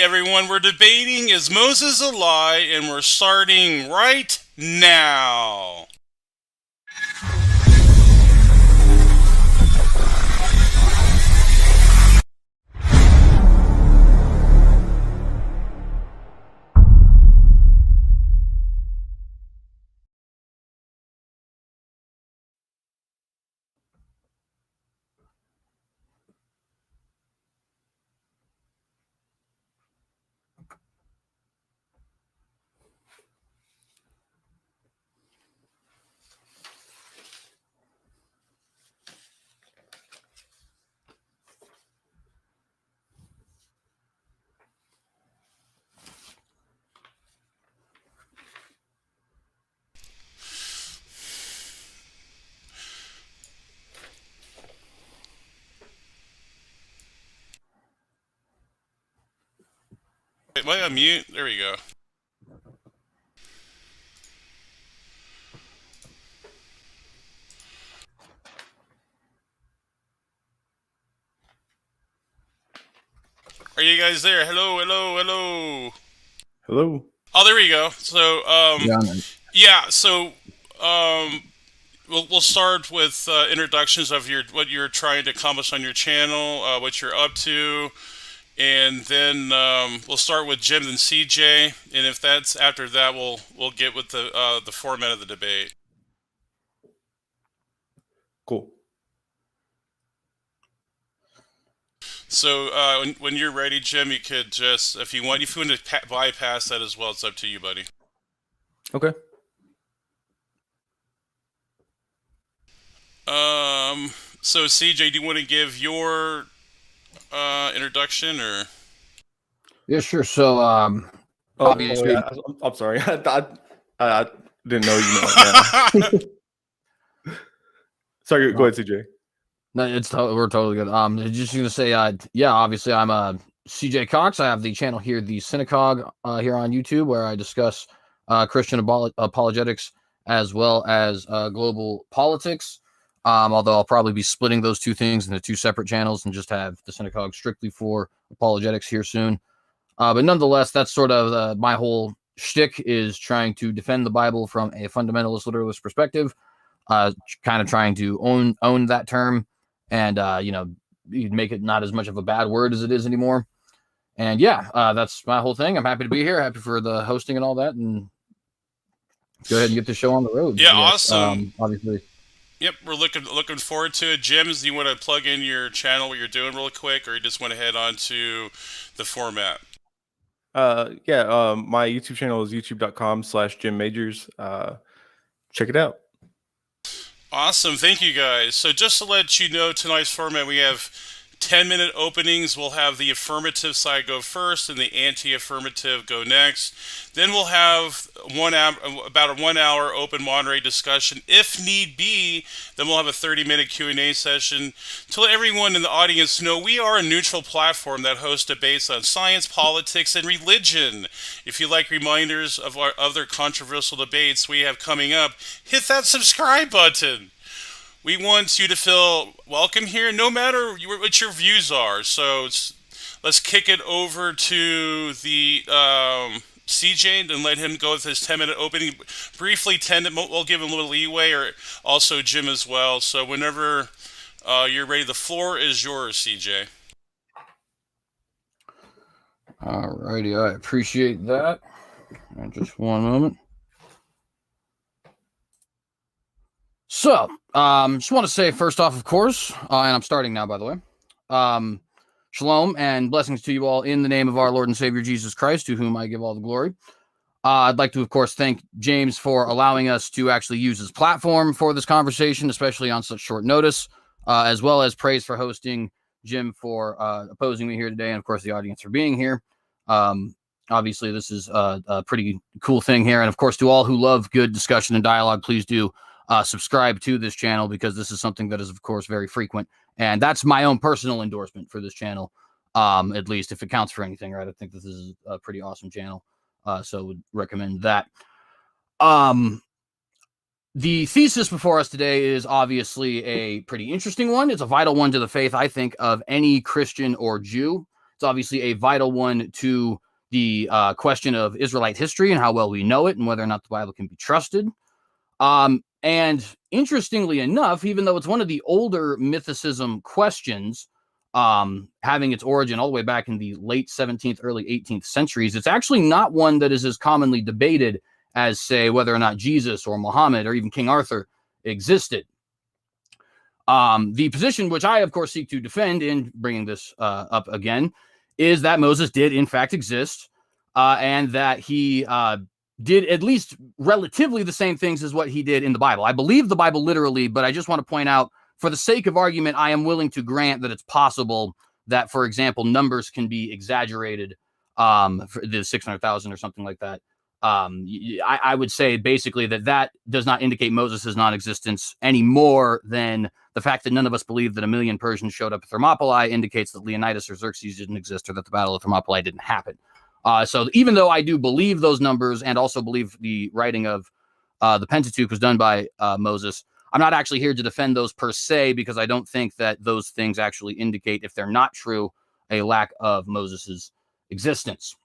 Hey everyone, we're debating is Moses a lie, and we're starting right now. Wait, am I on mute? There we go. Are you guys there? Hello, hello, hello. Hello. Oh, there we go. So, yeah. So, um, we'll start with introductions of what you're trying to accomplish on your channel, what you're up to, and then we'll start with Jim and CJ. And if that's after that, we'll get with the format of the debate. Cool. So when you're ready, Jim, you could just, if you want to bypass that as well, it's up to you, buddy. Okay. So CJ, do you want to give your introduction or? Yeah, sure. So, obviously, yeah. I'm sorry. I didn't know you meant that. Sorry, go ahead, CJ. No, we're totally good. Just gonna say, yeah, obviously, I'm CJ Cox. I have the channel here, TheCynicogue, here on YouTube, where I discuss Christian apologetics as well as global politics. Although I'll probably be splitting those two things into two separate channels and just have the Synagogue strictly for apologetics here soon. But nonetheless, that's sort of my whole shtick, is trying to defend the Bible from a fundamentalist literalist perspective, kind of trying to own that term, and you'd make it not as much of a bad word as it is anymore. And yeah, that's my whole thing. I'm happy to be here, happy for the hosting and all that, and go ahead and get the show on the road. Yeah, awesome. Obviously. Yep, we're looking forward to it. Jim, do you want to plug in your channel, what you're doing real quick, or you just want to head on to the format? My YouTube channel is youtube.com/Jim Majors. Check it out. Awesome, thank you guys. So just to let you know, tonight's format, we have 10-minute openings. We'll have the affirmative side go first and the anti-affirmative go next. Then we'll have about a 1 hour open moderate discussion. If need be, then we'll have a 30-minute Q&A session. To let everyone in the audience know, we are a neutral platform that hosts debates on science, politics, and religion. If you like reminders of our other controversial debates we have coming up, hit that subscribe button. We want you to feel welcome here, no matter what your views are. So let's kick it over to the CJ and let him go with his 10-minute opening. Briefly, we'll give him a little leeway, or also Jim as well. So whenever you're ready, the floor is yours, CJ. Alrighty, I appreciate that. Just one moment. So, just want to say first off, of course, and I'm starting now, by the way, shalom and blessings to you all in the name of our Lord and Savior Jesus Christ, to whom I give all the glory. I'd like to, of course, thank James for allowing us to actually use his platform for this conversation, especially on such short notice, as well as praise for hosting Jim for opposing me here today, and of course the audience for being here. Obviously, this is a pretty cool thing here, and of course, to all who love good discussion and dialogue, please do subscribe to this channel, because this is something that is, of course, very frequent, and that's my own personal endorsement for this channel, at least if it counts for anything, right? I think this is a pretty awesome channel, so would recommend that. The thesis before us today is obviously a pretty interesting one. It's a vital one to the faith, I think, of any Christian or Jew. It's obviously a vital one to the question of Israelite history and how well we know it and whether or not the Bible can be trusted. And interestingly enough, even though it's one of the older mythicism questions, having its origin all the way back in the late 17th, early 18th centuries, it's actually not one that is as commonly debated as, say, whether or not Jesus or Muhammad or even King Arthur existed. The position which I, of course, seek to defend in bringing this up again is that Moses did, in fact, exist, and that he did at least relatively the same things as what he did in the Bible. I believe the Bible literally, but I just want to point out, for the sake of argument, I am willing to grant that it's possible that, for example, numbers can be exaggerated, for the 600,000 or something like that. I would say basically that does not indicate Moses' non-existence any more than the fact that none of us believe that 1 million Persians showed up at Thermopylae indicates that Leonidas or Xerxes didn't exist or that the Battle of Thermopylae didn't happen. So even though I do believe those numbers and also believe the writing of the Pentateuch was done by Moses, I'm not actually here to defend those per se, because I don't think that those things actually indicate, if they're not true, a lack of Moses's existence.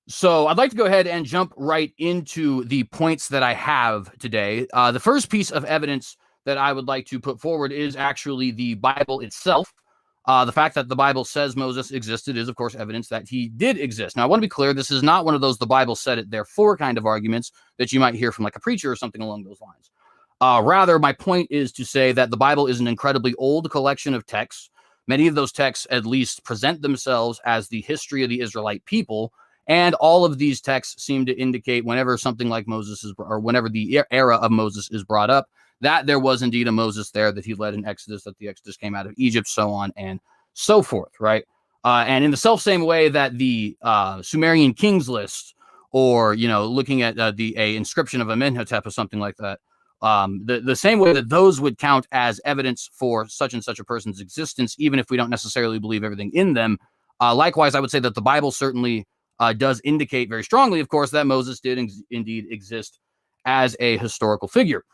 So I'd like to go ahead and jump right into the points that I have today. The first piece of evidence that I would like to put forward is actually the Bible itself. The fact that the Bible says Moses existed is, of course, evidence that he did exist. Now, I want to be clear, this is not one of those the Bible said it, therefore kind of arguments that you might hear from like a preacher or something along those lines. Rather, my point is to say that the Bible is an incredibly old collection of texts. Many of those texts at least present themselves as the history of the Israelite people. And all of these texts seem to indicate whenever something like Moses is, or whenever the era of Moses is brought up, that there was indeed a Moses there, that he led an Exodus, that the Exodus came out of Egypt, so on and so forth, right? And in the self-same way that the Sumerian kings list, or, looking at a inscription of Amenhotep or something like that, the same way that those would count as evidence for such and such a person's existence, even if we don't necessarily believe everything in them. Likewise, I would say that the Bible certainly does indicate very strongly, of course, that Moses did indeed exist as a historical figure.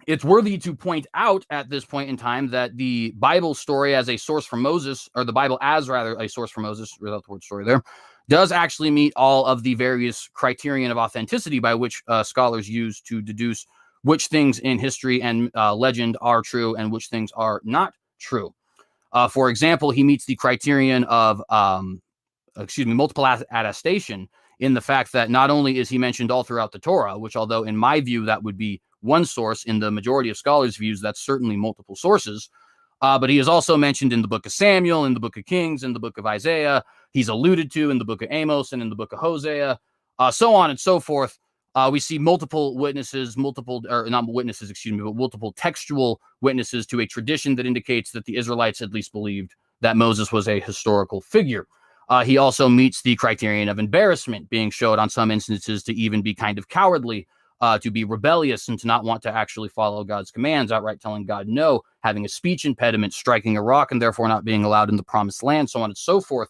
It's worthy to point out at this point in time that the Bible story as a source for Moses, or the Bible as rather a source for Moses, without the word story there, does actually meet all of the various criterion of authenticity by which scholars use to deduce which things in history and legend are true and which things are not true. For example, he meets the criterion of multiple attestation, in the fact that not only is he mentioned all throughout the Torah, which, although in my view that would be one source, in the majority of scholars' views that's certainly multiple sources, but he is also mentioned in the book of Samuel, in the book of Kings, in the book of Isaiah. He's alluded to in the book of Amos and in the book of Hosea, so on and so forth. We see multiple witnesses, multiple textual witnesses to a tradition that indicates that the Israelites at least believed that Moses was a historical figure. He also meets the criterion of embarrassment, being showed on some instances to even be kind of cowardly, to be rebellious and to not want to actually follow God's commands, outright telling God no, having a speech impediment, striking a rock, and therefore not being allowed in the promised land, so on and so forth.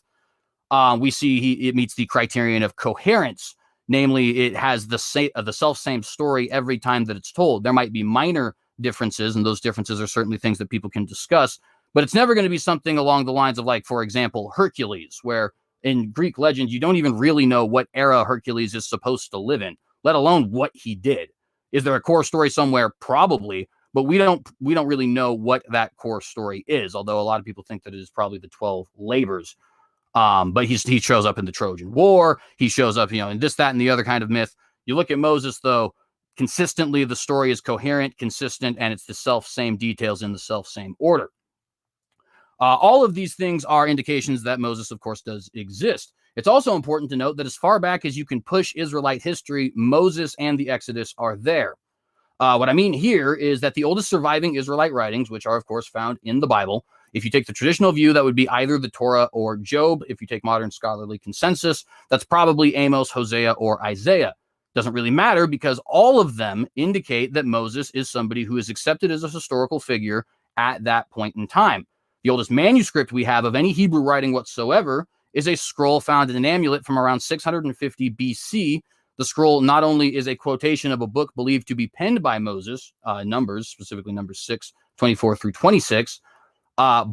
We see it meets the criterion of coherence, namely it has the self-same story every time that it's told. There might be minor differences, and those differences are certainly things that people can discuss, but it's never going to be something along the lines of, like, for example, Hercules, where in Greek legend, you don't even really know what era Hercules is supposed to live in, let alone what he did. Is there a core story somewhere? Probably, but we don't really know what that core story is, although a lot of people think that it is probably the 12 labors. But he shows up in the Trojan War. He shows up, in this, that, and the other kind of myth. You look at Moses, though, consistently the story is coherent, consistent, and it's the self-same details in the self-same order. All of these things are indications that Moses, of course, does exist. It's also important to note that as far back as you can push Israelite history, Moses and the Exodus are there. What I mean here is that the oldest surviving Israelite writings, which are, of course, found in the Bible, if you take the traditional view, that would be either the Torah or Job. If you take modern scholarly consensus, that's probably Amos, Hosea, or Isaiah. Doesn't really matter, because all of them indicate that Moses is somebody who is accepted as a historical figure at that point in time. The oldest manuscript we have of any Hebrew writing whatsoever is a scroll found in an amulet from around 650 BC. The scroll not only is a quotation of a book believed to be penned by Moses, Numbers, specifically Numbers 6, 24 through 26,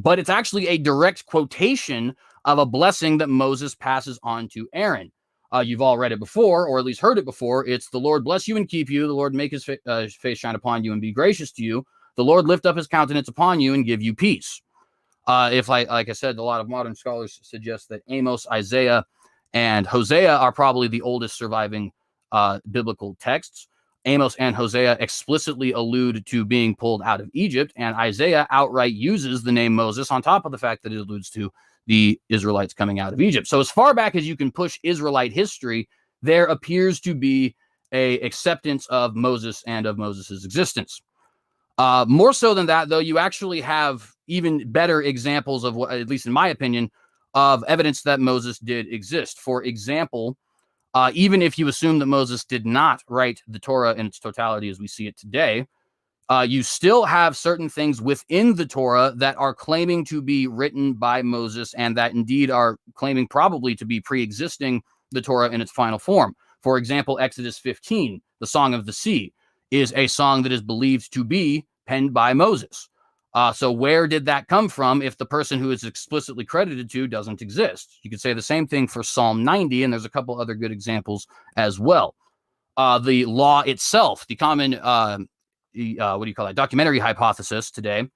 but it's actually a direct quotation of a blessing that Moses passes on to Aaron. You've all read it before, or at least heard it before. It's the Lord bless you and keep you. The Lord make his face shine upon you and be gracious to you. The Lord lift up his countenance upon you and give you peace. If like I said, a lot of modern scholars suggest that Amos, Isaiah, and Hosea are probably the oldest surviving biblical texts. Amos and Hosea explicitly allude to being pulled out of Egypt, and Isaiah outright uses the name Moses on top of the fact that it alludes to the Israelites coming out of Egypt. So as far back as you can push Israelite history, there appears to be a acceptance of Moses and of Moses's existence. More so than that, though, you actually have even better examples of what, at least in my opinion, of evidence that Moses did exist. For example, even if you assume that Moses did not write the Torah in its totality as we see it today, you still have certain things within the Torah that are claiming to be written by Moses and that indeed are claiming probably to be pre-existing the Torah in its final form. For example, Exodus 15, the Song of the Sea, is a song that is believed to be penned by Moses. So where did that come from if the person who is explicitly credited to doesn't exist? You could say the same thing for Psalm 90, and there's a couple other good examples as well. The law itself, the common, documentary hypothesis today,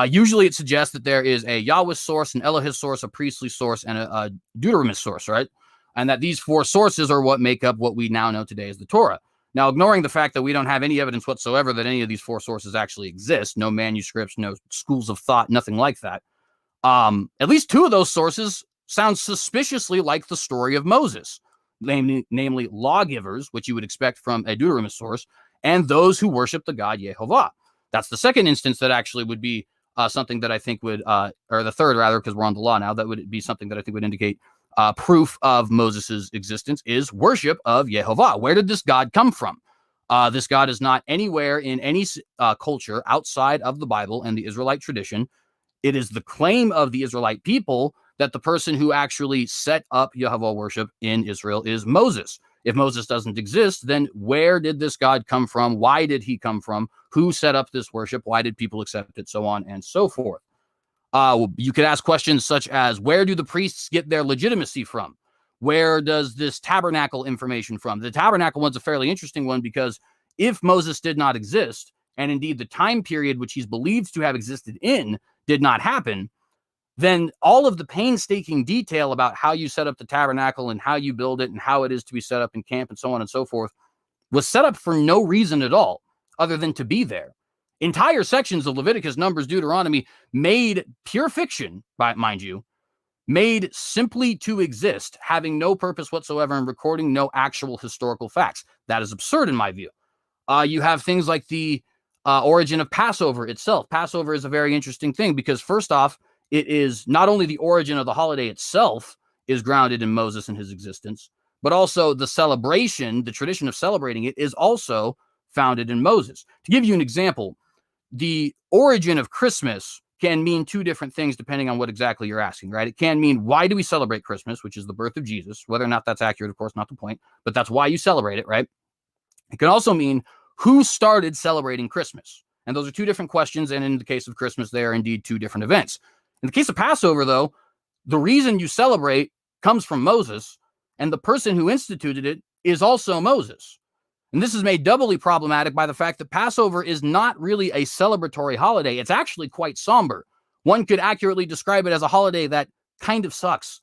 usually it suggests that there is a Yahweh source, an Elohist source, a priestly source, and a Deuteronomist source, right? And that these four sources are what make up what we now know today as the Torah. Now, ignoring the fact that we don't have any evidence whatsoever that any of these four sources actually exist, no manuscripts, no schools of thought, nothing like that. At least two of those sources sound suspiciously like the story of Moses, namely lawgivers, which you would expect from a Deuteronomist source, and those who worship the God Yehovah. That's the second instance that actually would be something that I think would, or the third rather, because we're on the law now, that would be something that I think would indicate proof of Moses's existence is worship of Yehovah. Where did this God come from? This God is not anywhere in any culture outside of the Bible and the Israelite tradition. It is the claim of the Israelite people that the person who actually set up Yehovah worship in Israel is Moses. If Moses doesn't exist, then where did this God come from? Why did he come from? Who set up this worship? Why did people accept it? So on and so forth. You could ask questions such as, where do the priests get their legitimacy from? Where does this tabernacle information from? The tabernacle one's a fairly interesting one because if Moses did not exist, and indeed the time period which he's believed to have existed in did not happen, then all of the painstaking detail about how you set up the tabernacle and how you build it and how it is to be set up in camp and so on and so forth was set up for no reason at all other than to be there. Entire sections of Leviticus, Numbers, Deuteronomy made pure fiction, mind you, made simply to exist, having no purpose whatsoever and recording no actual historical facts. That is absurd in my view. You have things like the origin of Passover itself. Passover is a very interesting thing because first off, it is not only the origin of the holiday itself is grounded in Moses and his existence, but also the celebration, the tradition of celebrating it is also founded in Moses. To give you an example, the origin of Christmas can mean two different things depending on what exactly you're asking, right? It can mean, why do we celebrate Christmas, which is the birth of Jesus? Whether or not that's accurate, of course, not the point, but that's why you celebrate it, right? It can also mean, who started celebrating Christmas? And those are two different questions, and in the case of Christmas, they are indeed two different events. In the case of Passover, though, the reason you celebrate comes from Moses, and the person who instituted it is also Moses. And this is made doubly problematic by the fact that Passover is not really a celebratory holiday. It's actually quite somber. One could accurately describe it as a holiday that kind of sucks.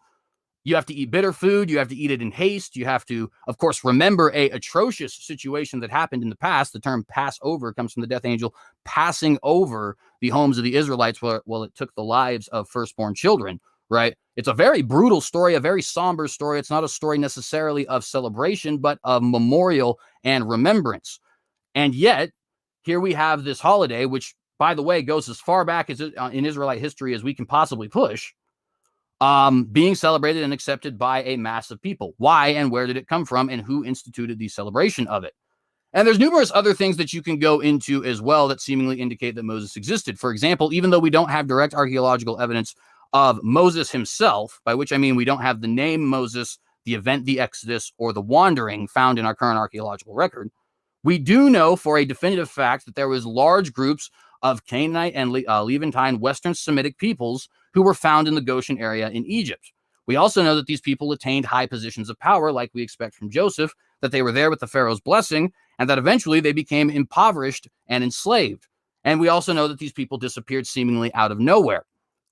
You have to eat bitter food. You have to eat it in haste. You have to, of course, remember a atrocious situation that happened in the past. The term Passover comes from the death angel passing over the homes of the Israelites while it took the lives of firstborn children, right? It's a very brutal story, a very somber story. It's not a story necessarily of celebration, but of memorial and remembrance. And yet, here we have this holiday, which, by the way, goes as far back as in Israelite history as we can possibly push, being celebrated and accepted by a mass of people. Why and where did it come from, and who instituted the celebration of it? And there's numerous other things that you can go into as well that seemingly indicate that Moses existed. For example, even though we don't have direct archaeological evidence of Moses himself, by which I mean we don't have the name Moses, the event, the Exodus, or the wandering found in our current archaeological record, we do know for a definitive fact that there was large groups of Canaanite and Levantine Western Semitic peoples who were found in the Goshen area in Egypt. We also know that these people attained high positions of power, like we expect from Joseph, that they were there with the Pharaoh's blessing, and that eventually they became impoverished and enslaved. And we also know that these people disappeared seemingly out of nowhere.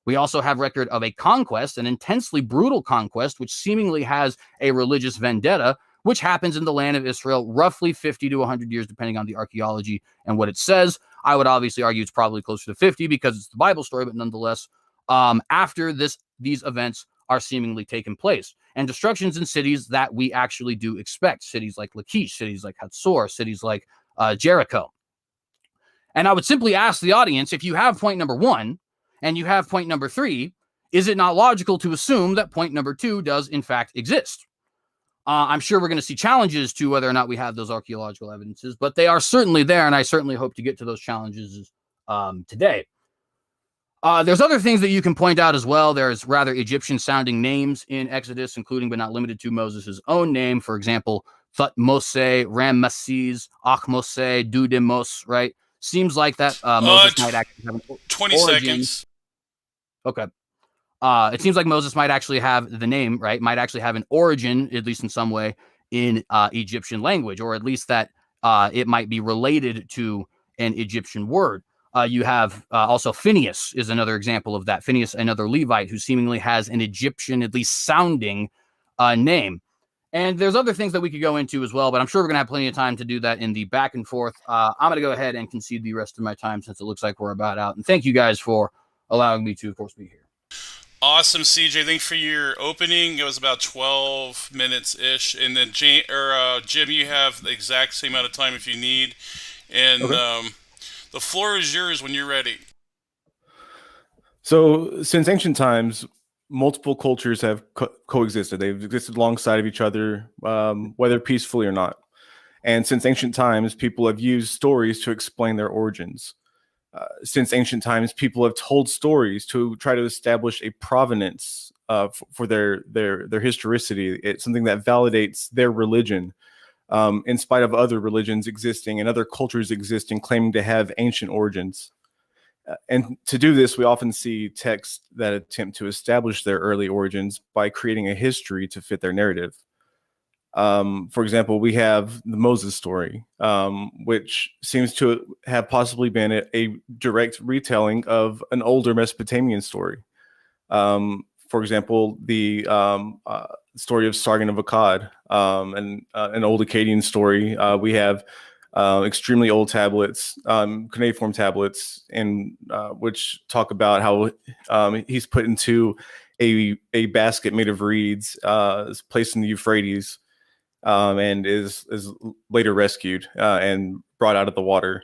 We also have record of a conquest, an intensely brutal conquest, which seemingly has a religious vendetta, which happens in the land of Israel roughly 50 to 100 years, depending on the archaeology and what it says. I would obviously argue it's probably closer to 50 because it's the Bible story, but nonetheless, after these events are seemingly taking place, and destructions in cities that we actually do expect, cities like Lachish, cities like Hatzor, cities like Jericho. And I would simply ask the audience, if you have point number 1 and you have point number 3, is it not logical to assume that point number 2 does in fact exist? I'm sure we're going to see challenges to whether or not we have those archaeological evidences, but they are certainly there, and I certainly hope to get to those challenges today. There's other things that you can point out as well. There's rather Egyptian-sounding names in Exodus, including but not limited to Moses' own name. For example, Thutmose, Ramesses, Achmose, Dudimos, right? Seems like that Moses might actually have an 20 origin. seconds. Okay. It seems like Moses might actually have the name, right? Might actually have an origin, at least in some way, in Egyptian language, or at least that it might be related to an Egyptian word. You have also Phineas is another example of that. Phineas, another Levite who seemingly has an Egyptian, at least sounding name. And there's other things that we could go into as well, but I'm sure we're going to have plenty of time to do that in the back and forth. I'm going to go ahead and concede the rest of my time since it looks like we're about out. And thank you guys for allowing me to, of course, be here. Awesome, CJ. Thanks for your opening. It was about 12 minutes-ish. And then, Jim, you have the exact same amount of time if you need. And Okay. the floor is yours when you're ready. So, since ancient times, multiple cultures have coexisted. They've existed alongside of each other, whether peacefully or not. And since ancient times, people have used stories to explain their origins. Since ancient times, people have told stories to try to establish a provenance for their historicity. It's something that validates their religion, in spite of other religions existing and other cultures existing, claiming to have ancient origins. And to do this, we often see texts that attempt to establish their early origins by creating a history to fit their narrative. For example, we have the Moses story, which seems to have possibly been a direct retelling of an older Mesopotamian story. For example, the story of Sargon of Akkad, and an old Akkadian story. We have extremely old tablets, cuneiform tablets, and which talk about how he's put into a basket made of reeds, is placed in the Euphrates, and is later rescued and brought out of the water.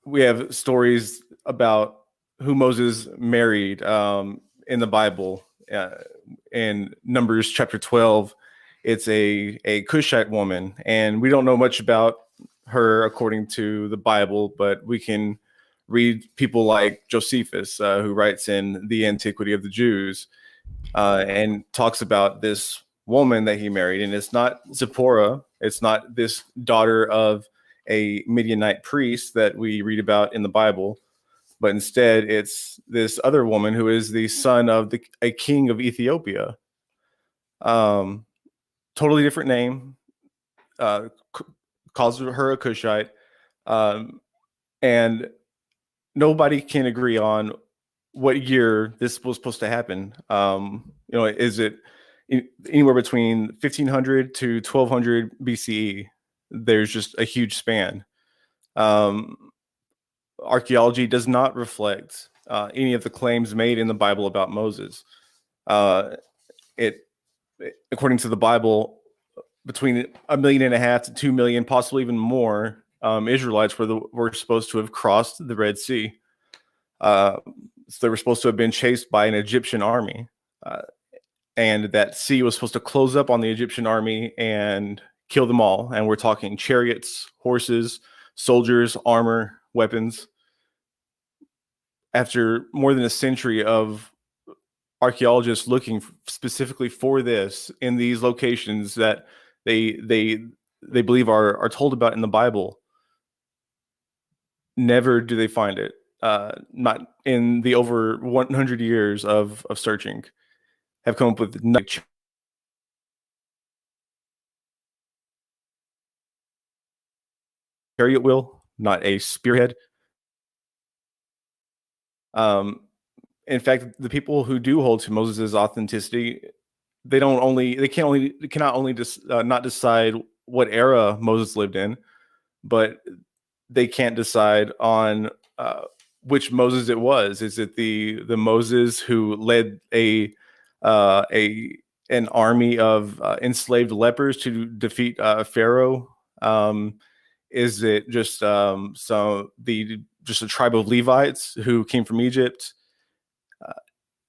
We have stories about who Moses married in the Bible. In Numbers chapter 12, it's a Cushite woman, and we don't know much about her according to the Bible, but we can read people like Josephus, who writes in The Antiquity of the Jews, and talks about this woman that he married. And it's not Zipporah. It's not this daughter of a Midianite priest that we read about in the Bible, but instead it's this other woman who is the son of a king of Ethiopia. Totally different name, calls her a Cushite, and nobody can agree on what year this was supposed to happen. Is it anywhere between 1500 to 1200 BCE? There's just a huge span. Archaeology does not reflect any of the claims made in the Bible about Moses. According to the Bible, between 1.5 million to 2 million, possibly even more, Israelites were supposed to have crossed the Red Sea. So they were supposed to have been chased by an Egyptian army, and that sea was supposed to close up on the Egyptian army and kill them all. And we're talking chariots, horses, soldiers, armor, weapons. After more than a century of archaeologists looking specifically for this in these locations that they believe are told about in the Bible, never do they find it. Not in the over 100 years of searching, have come up with no chariot wheel, not a spearhead. Um, in fact, the people who do hold to Moses' authenticity, they cannot only not decide what era Moses lived in, but they can't decide on which Moses it was. Is it the Moses who led a an army of enslaved lepers to defeat Pharaoh? Is it just just a tribe of Levites who came from Egypt?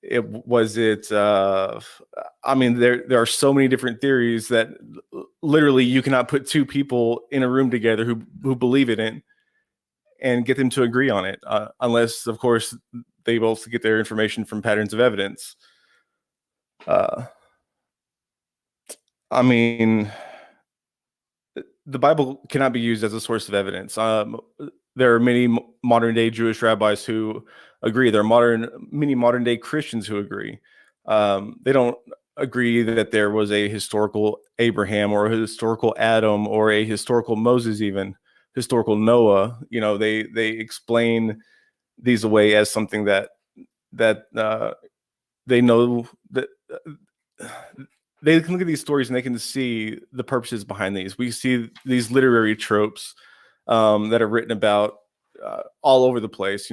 It was it. I mean, there are so many different theories that literally you cannot put two people in a room together who believe it in and get them to agree on it, unless, of course, they both get their information from patterns of evidence. Uh, I mean, the Bible cannot be used as a source of evidence. There are many modern day Jewish rabbis who agree. There are many modern day Christians who agree. They don't agree that there was a historical Abraham or a historical Adam or a historical Moses, even historical Noah. They explain these away as something that they know that they can look at these stories and they can see the purposes behind these. We see these literary tropes that are written about all over the place.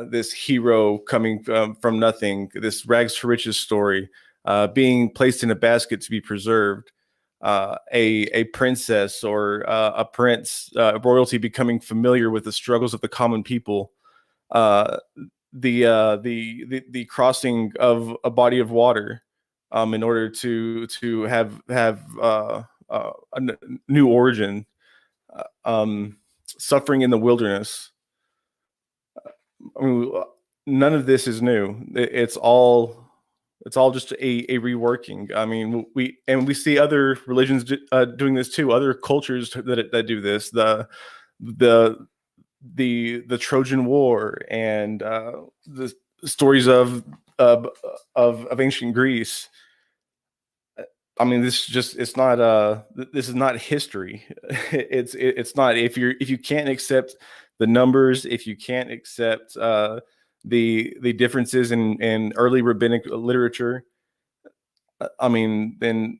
This hero coming from nothing, this rags to riches story, being placed in a basket to be preserved, a princess or a prince, royalty becoming familiar with the struggles of the common people. Uh, the crossing of a body of water in order to have new origin, suffering in the wilderness. I mean, none of this is new. It's all just a reworking. I mean, we see other religions doing this too. Other cultures that do this. The the Trojan War and the stories of ancient Greece. I mean, this is not history. It's not. If you can't accept the numbers, if you can't accept the differences in early rabbinic literature, I mean, then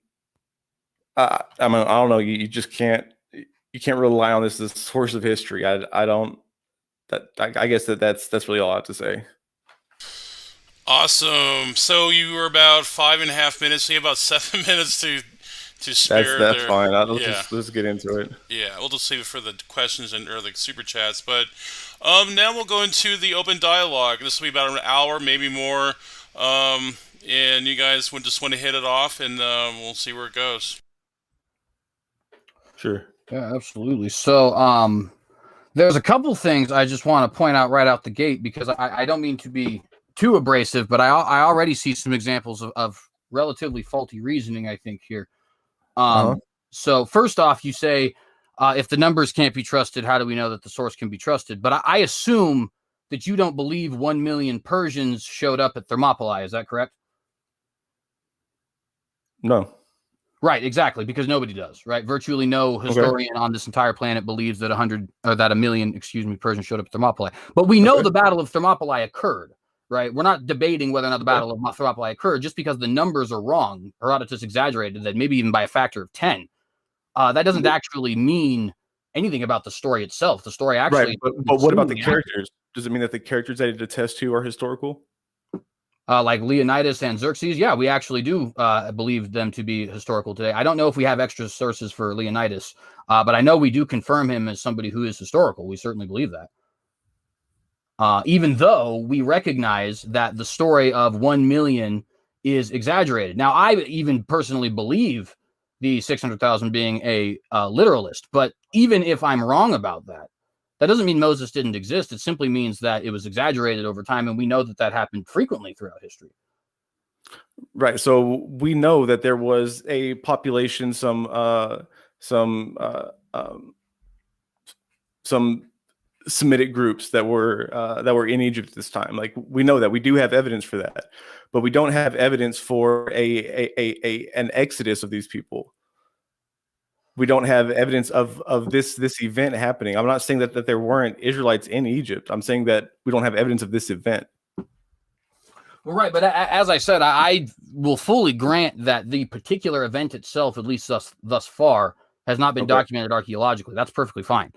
I mean, I don't know. You just can't rely on this as a source of history. I don't. I guess that's really all I have to say. Awesome. So you were about 5.5 minutes. So you have about 7 minutes to spare That's there. fine. Yeah. Let's get into it. Yeah, we'll just save it for the questions and or the super chats. But now we'll go into the open dialogue. This will be about an hour, maybe more. And you guys would just want to hit it off, and we'll see where it goes. Sure. Yeah, absolutely. So, there's a couple things I just want to point out right out the gate because I don't mean to be too abrasive, but I already see some examples of relatively faulty reasoning, I think, here. So first off, you say, if the numbers can't be trusted, how do we know that the source can be trusted? But I assume that you don't believe 1 million Persians showed up at Thermopylae. Is that correct? No. Right, exactly, because nobody does, right? Virtually no historian on this entire planet believes that 1 million, Persians showed up at Thermopylae. But we know the Battle of Thermopylae occurred, right? We're not debating whether or not the Battle of Thermopylae occurred just because the numbers are wrong. Herodotus exaggerated that maybe even by a factor of 10. That doesn't actually mean anything about the story itself. The story actually, right. But what about the characters? Does it mean that the characters that it attests to are historical? Like Leonidas and Xerxes, yeah, we actually do believe them to be historical today. I don't know if we have extra sources for Leonidas, but I know we do confirm him as somebody who is historical. We certainly believe that. Even though we recognize that the story of 1 million is exaggerated. Now, I even personally believe the 600,000 being a literalist, but even if I'm wrong about that, that doesn't mean Moses didn't exist. It simply means that it was exaggerated over time, and we know that that happened frequently throughout history. Right. So we know that there was a population, some Semitic groups that were in Egypt at this time. Like, we know that, we do have evidence for that, but we don't have evidence for an exodus of these people. We don't have evidence of this event happening. I'm not saying that there weren't Israelites in Egypt. I'm saying that we don't have evidence of this event. Well, right, but as I said, I will fully grant that the particular event itself, at least thus far, has not been documented archaeologically. That's perfectly fine.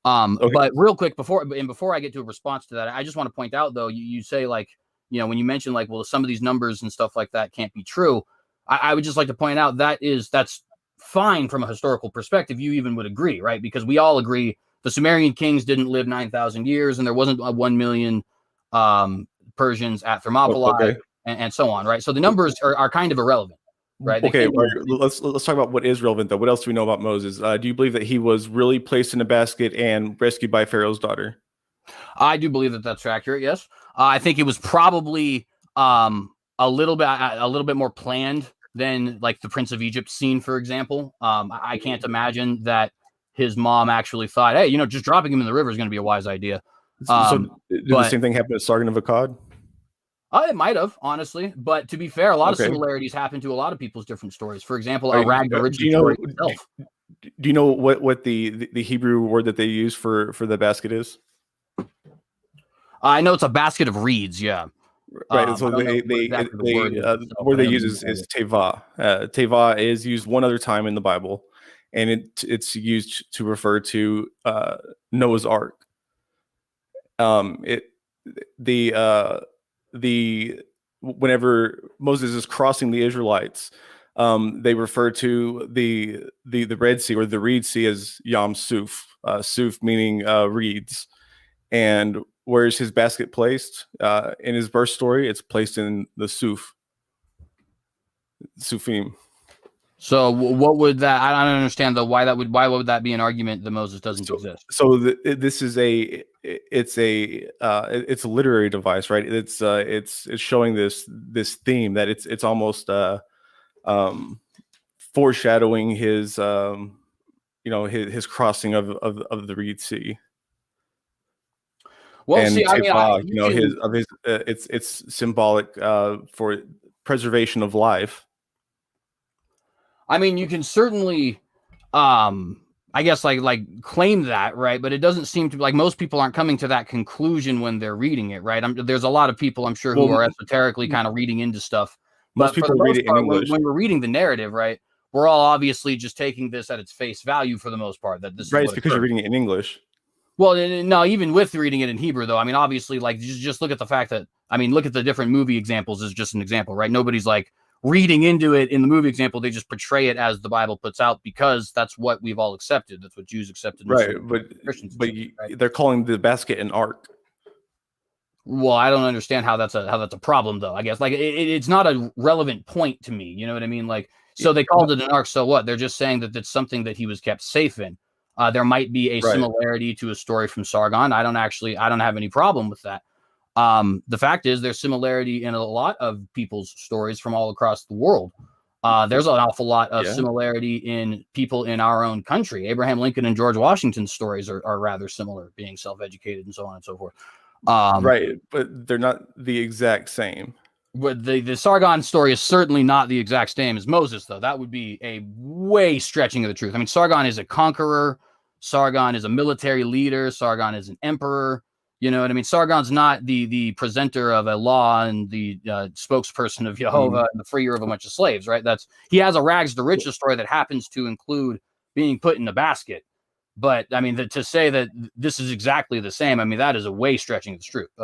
But real quick, before I get to a response to that, I just want to point out, though, you say, like, when you mention, like, well, some of these numbers and stuff like that can't be true. I would just like to point out that's fine from a historical perspective. You even would agree, right? Because we all agree the Sumerian kings didn't live 9,000 years, and there wasn't 1 million Persians at Thermopylae, and so on, right? So the numbers are kind of irrelevant, right? Okay, let's talk about what is relevant, though. What else do we know about Moses? Do you believe that he was really placed in a basket and rescued by Pharaoh's daughter? I do believe that that's accurate. Yes, I think it was probably a little bit more planned than, like, the Prince of Egypt scene, for example. I can't imagine that his mom actually thought, hey, just dropping him in the river is going to be a wise idea. So did the same thing happen to Sargon of Akkad? It might have, honestly, but to be fair, a lot of similarities happen to a lot of people's different stories. For example, Rag the Origin story itself. Do you know what the Hebrew word that they use for the basket is? I know it's a basket of reeds. Yeah, right. So the word they use is teva. Teva is used one other time in the Bible, and it's used to refer to Noah's Ark. Whenever Moses is crossing the Israelites, they refer to the Red Sea or the Reed Sea as Yam Suf, Suf meaning reeds. And where's his basket placed? In his birth story, it's placed in the Suf, Sufim. So what would that? I don't understand though. Why would that be an argument that Moses doesn't exist? So this is it's a literary device, right? It's showing this theme that it's almost foreshadowing his his crossing of the Reed Sea. Well, and see, it's symbolic for preservation of life. I mean, you can certainly, I guess, like claim that, right? But it doesn't seem to be like most people aren't coming to that conclusion when they're reading it, right? There's a lot of people, I'm sure, who are esoterically kind of reading into stuff. Most people read it in English. When we're reading the narrative, right, we're all obviously just taking this at its face value for the most part. That this right, is it's because you're reading it in English. Well, no, even with reading it in Hebrew, though, I mean, obviously, like, just look at the fact that, I mean, look at the different movie examples as just an example, right? Nobody's like reading into it in the movie example. They just portray it as the Bible puts out because that's what we've all accepted. That's what Jews accepted. Right, but they're calling the basket an ark. Well, I don't understand how that's a problem, though. I guess, like, it's not a relevant point to me. You know what I mean? Like, so they called it an ark. So what? They're just saying that it's something that he was kept safe in. There might be a similarity to a story from Sargon. I don't have any problem with that. The fact is there's similarity in a lot of people's stories from all across the world. There's an awful lot of similarity in people in our own country. Abraham Lincoln and George Washington's stories are rather similar, being self-educated and so on and so forth. Right, but they're not the exact same. But the Sargon story is certainly not the exact same as Moses, though. That would be a way stretching of the truth. I mean, Sargon is a conqueror. Sargon is a military leader. Sargon is an emperor. You know what I mean? Sargon's not the presenter of a law and the spokesperson of Jehovah and the freer of a bunch of slaves, right? He has a rags to riches story that happens to include being put in a basket. But I mean, to say that this is exactly the same, I mean, that is a way stretching of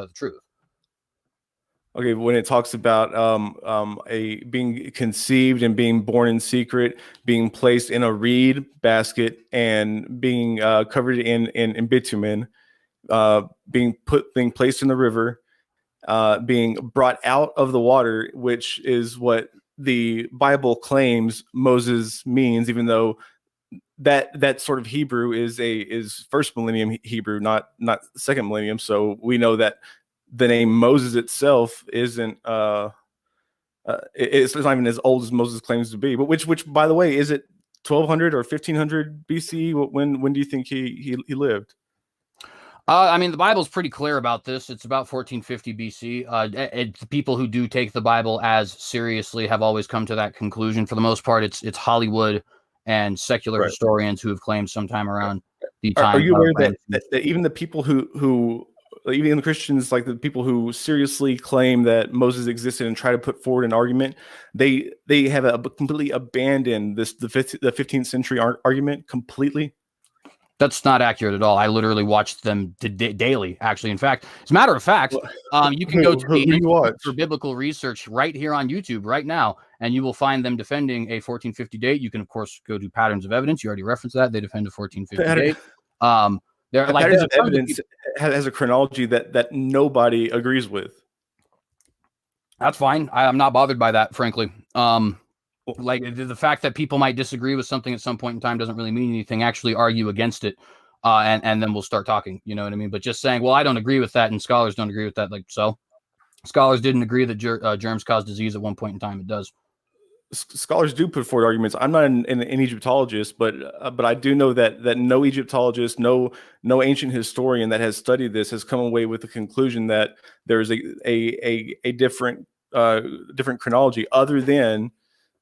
the truth. Okay, when it talks about being conceived and being born in secret, being placed in a reed basket and being covered in bitumen, being placed in the river, being brought out of the water, which is what the Bible claims Moses means, even though that sort of Hebrew is first millennium Hebrew, not second millennium. So we know that the name Moses itself isn't it's not even as old as Moses claims to be. But which by the way, is it 1200 or 1500 BC? When do you think he lived? I mean, the Bible's pretty clear about this. It's about 1450 BC. The people who do take the Bible as seriously have always come to that conclusion. For the most part, it's Hollywood and secular Right. historians who have claimed sometime around the Are time. you aware that even the people who even the Christians, like the people who seriously claim that Moses existed and try to put forward an argument, they have completely abandoned the 15th century argument completely? That's not accurate at all. I literally watched them daily, actually. In fact, as a matter of fact, you can go to the Institute for Biblical Research right here on YouTube right now, and you will find them defending a 1450 date. You can, of course, go to Patterns of Evidence. You already referenced that. They defend a 1450 date. They're like Patterns of Evidence has a chronology that nobody agrees with. That's fine. I'm not bothered by that, frankly. Like the fact that people might disagree with something at some point in time doesn't really mean anything. Actually argue against it, and then we'll start talking. You know what I mean? But just saying, well, I don't agree with that, and scholars don't agree with that. Like, so scholars didn't agree that germs cause disease at one point in time. It does. Scholars do put forward arguments. I'm not an Egyptologist, but I do know that no Egyptologist, no ancient historian that has studied this has come away with the conclusion that there's a different chronology other than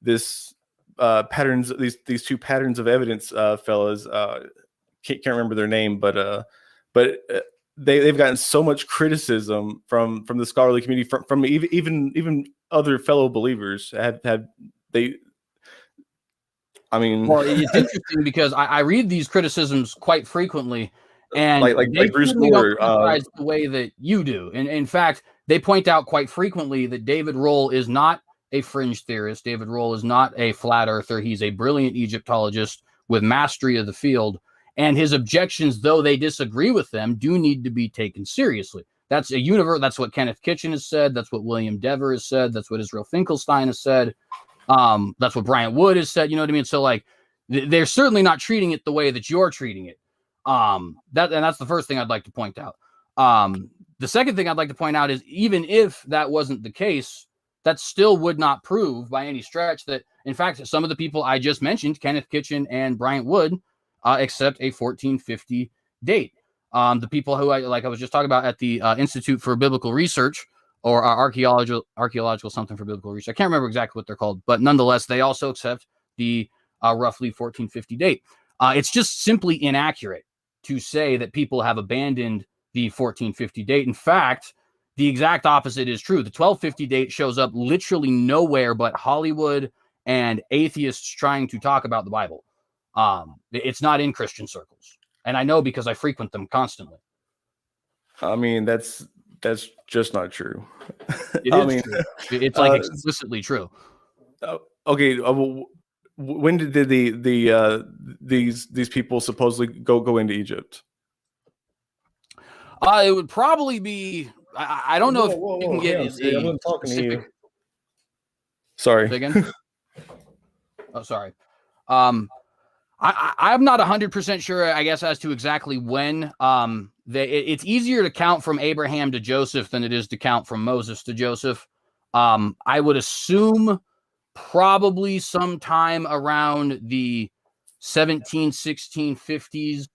this patterns. These two patterns of evidence fellas. Can't remember their name, but they've gotten so much criticism from the scholarly community, from even other fellow believers have they. I mean, well, it's interesting because I read these criticisms quite frequently, and like Bruce Moore, don't the way that you do. And in fact, they point out quite frequently that David Roll is not a fringe theorist. David Roll is not a flat earther. He's a brilliant Egyptologist with mastery of the field. And his objections, though they disagree with them, do need to be taken seriously. That's a universe. That's what Kenneth Kitchen has said. That's what William Dever has said. That's what Israel Finkelstein has said. That's what Bryant Wood has said. You know what I mean? So like, they're certainly not treating it the way that you're treating it. That's the first thing I'd like to point out. The second thing I'd like to point out is even if that wasn't the case, that still would not prove by any stretch that, in fact, some of the people I just mentioned, Kenneth Kitchen and Bryant Wood, accept a 1450 date. The people who I was just talking about at the Institute for Biblical Research, or archaeological something for biblical research. I can't remember exactly what they're called, but nonetheless, they also accept the roughly 1450 date. It's just simply inaccurate to say that people have abandoned the 1450 date. In fact, the exact opposite is true. The 1250 date shows up literally nowhere but Hollywood and atheists trying to talk about the Bible. It's not in Christian circles. And I know because I frequent them constantly. I mean, that's just not true. True. It's like explicitly true. Okay. When did these people supposedly go into Egypt? It would probably be. I don't know if you can get I'm talking specific. to you. Sorry. Say again? Oh, sorry. I'm not 100% sure, I guess, as to exactly when. It's easier to count from Abraham to Joseph than it is to count from Moses to Joseph. I would assume probably sometime around the 1650s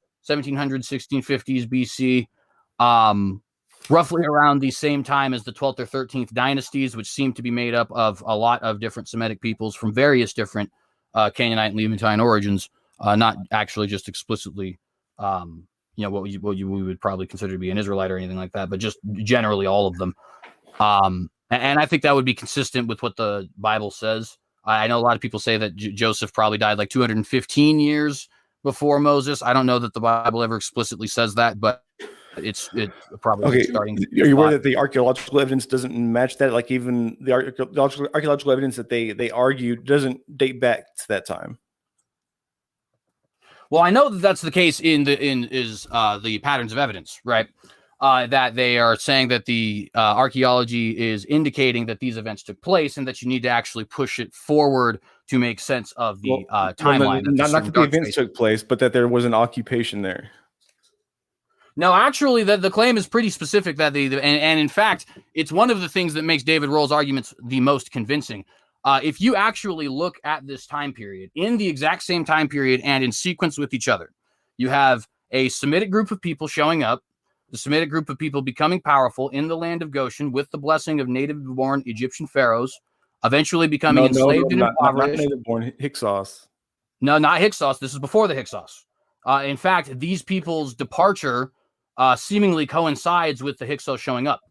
BC. Roughly around the same time as the 12th or 13th dynasties, which seem to be made up of a lot of different Semitic peoples from various different Canaanite and Levantine origins, not actually just explicitly, what we would probably consider to be an Israelite or anything like that, but just generally all of them. And I think that would be consistent with what the Bible says. I know a lot of people say that Joseph probably died like 215 years before Moses. I don't know that the Bible ever explicitly says that, but it's probably okay. starting. Are you aware that the archaeological evidence doesn't match that? Like even the archaeological evidence that they argue doesn't date back to that time. Well, I know that that's the case in the patterns of evidence, right? That they are saying that the archaeology is indicating that these events took place and that you need to actually push it forward to make sense of the timeline. Not that the events took place, but that there was an occupation there. No, actually, the claim is pretty specific that and in fact, it's one of the things that makes David Roll's arguments the most convincing. If you actually look at this time period in the exact same time period and in sequence with each other, you have a Semitic group of people showing up. the Semitic group of people becoming powerful in the land of Goshen with the blessing of native-born Egyptian pharaohs, eventually becoming enslaved and not impoverished. native born Hyksos. No, not Hyksos. This is before the Hyksos. In fact, these people's departure seemingly coincides with the Hyksos showing up.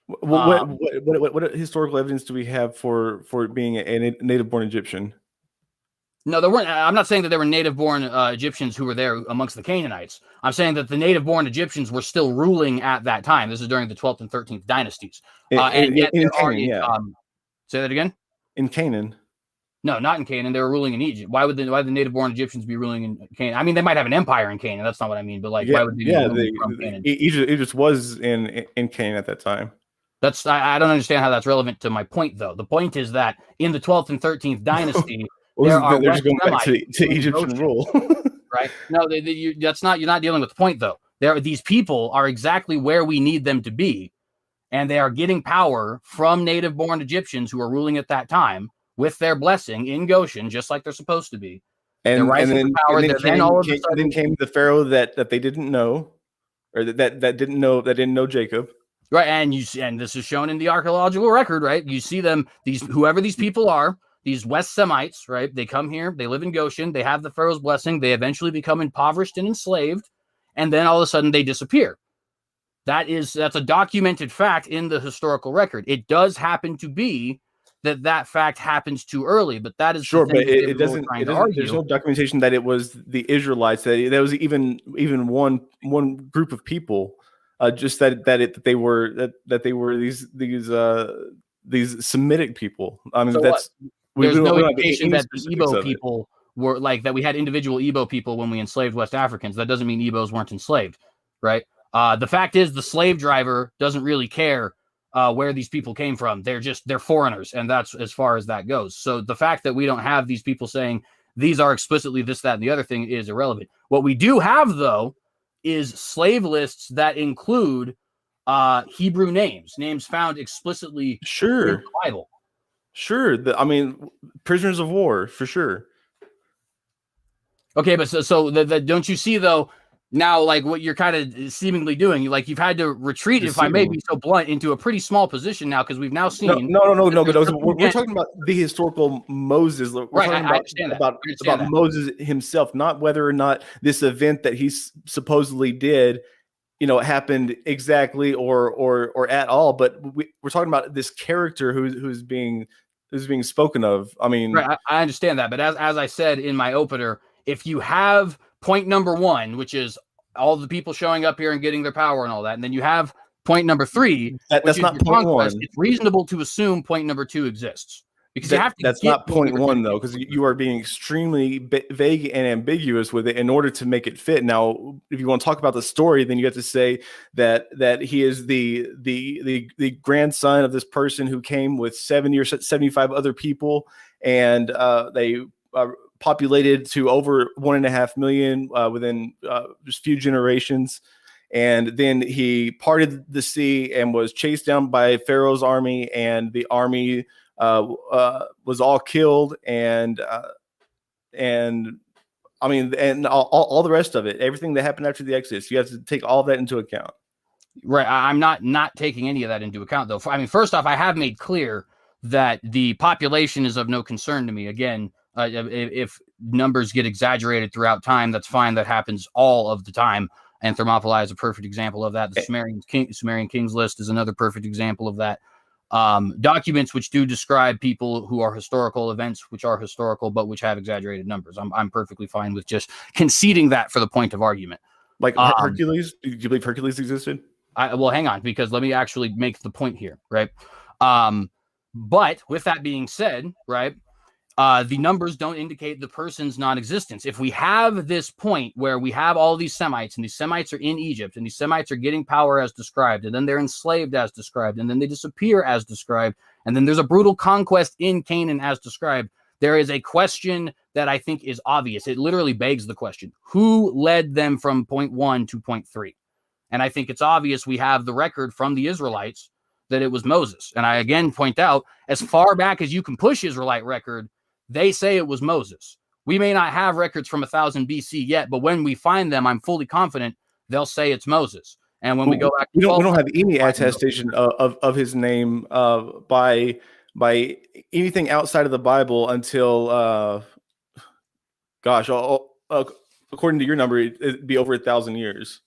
What historical evidence do we have for it being a native born Egyptian? No, there weren't. I'm not saying that there were native-born Egyptians who were there amongst the Canaanites. I'm saying that the native-born Egyptians were still ruling at that time. This is during the 12th and 13th dynasties. And yet In there are. Canaan, yeah. Say that again? In Canaan. No, not in Canaan. They were ruling in Egypt. Why would the native-born Egyptians be ruling in Canaan? I mean, they might have an empire in Canaan. That's not what I mean. But like, why would they be ruling from Canaan? Egypt was in Canaan at that time. I don't understand how that's relevant to my point, though. The point is that in the 12th and 13th dynasty, they're just going back to Egyptian rule, right? No, that's not. You're not dealing with the point, though. These people are exactly where we need them to be, and they are getting power from native-born Egyptians who are ruling at that time with their blessing in Goshen, just like they're supposed to be. And then came the Pharaoh that they didn't know, or that didn't know Jacob. Right, and this is shown in the archaeological record, right? You see them, whoever these people are, these West Semites, right? They come here, they live in Goshen, they have the Pharaoh's blessing, they eventually become impoverished and enslaved, and then all of a sudden they disappear. That's a documented fact in the historical record. It does happen to be that fact happens too early, but that is sure, but it doesn't. There's no documentation that it was the Israelites, that was even one group of people. Just that they were these Semitic people. I mean, so there's no indication that the Igbo people were like that. We had individual Igbo people when we enslaved West Africans. That doesn't mean Igbos weren't enslaved, right? The fact is, the slave driver doesn't really care where these people came from. They're foreigners, and that's as far as that goes. So the fact that we don't have these people saying these are explicitly this, that, and the other thing is irrelevant. What we do have, though, is slave lists that include Hebrew names found explicitly in the Bible. Sure. Prisoners of war, for sure. Okay, but so don't you see, though, now, like, what you're kind of seemingly doing? You've had to retreat, if I may be so blunt, into a pretty small position now, because we've now seen. No. We're talking about the historical Moses. We're talking about Moses himself, not whether or not this event that he supposedly did, happened exactly or at all. But we're talking about this character who's being spoken of. I mean, right, I understand that, but as I said in my opener, if you have point number one, which is all the people showing up here and getting their power and all that, and then you have point number three, that's not point one. It's reasonable to assume point number two exists, because you have to. That's not point one, though, because you are being extremely vague and ambiguous with it in order to make it fit. Now, if you want to talk about the story, then you have to say that he is the grandson of this person who came with 70 or 75 other people, and they populated to over 1.5 million within just a few generations. And then he parted the sea and was chased down by Pharaoh's army, and the army was all killed, and all the rest of it, everything that happened after the Exodus, you have to take all that into account. Right. I'm not taking any of that into account, though. I mean, first off, I have made clear that the population is of no concern to me. Again, if numbers get exaggerated throughout time, that's fine. That happens all of the time. And Thermopylae is a perfect example of that. The Sumerian Kings list is another perfect example of that. Documents which do describe people who are historical events, which are historical, but which have exaggerated numbers. I'm perfectly fine with just conceding that for the point of argument. Like Hercules? Do you believe Hercules existed? Well, hang on, because let me actually make the point here, right? But with that being said, right, the numbers don't indicate the person's non-existence. If we have this point where we have all these Semites, and these Semites are in Egypt, and these Semites are getting power as described, and then they're enslaved as described, and then they disappear as described, and then there's a brutal conquest in Canaan as described, there is a question that I think is obvious. It literally begs the question: who led them from point 1 to point 3? And I think it's obvious we have the record from the Israelites that it was Moses. And I again point out, as far back as you can push Israelite record, they say it was Moses. We may not have records from 1000 BC yet, but when we find them, I'm fully confident they'll say it's Moses. And when we go back, to we 12, don't have any attestation of his name by anything outside of the Bible until gosh, according to your number, it'd be over 1,000 years.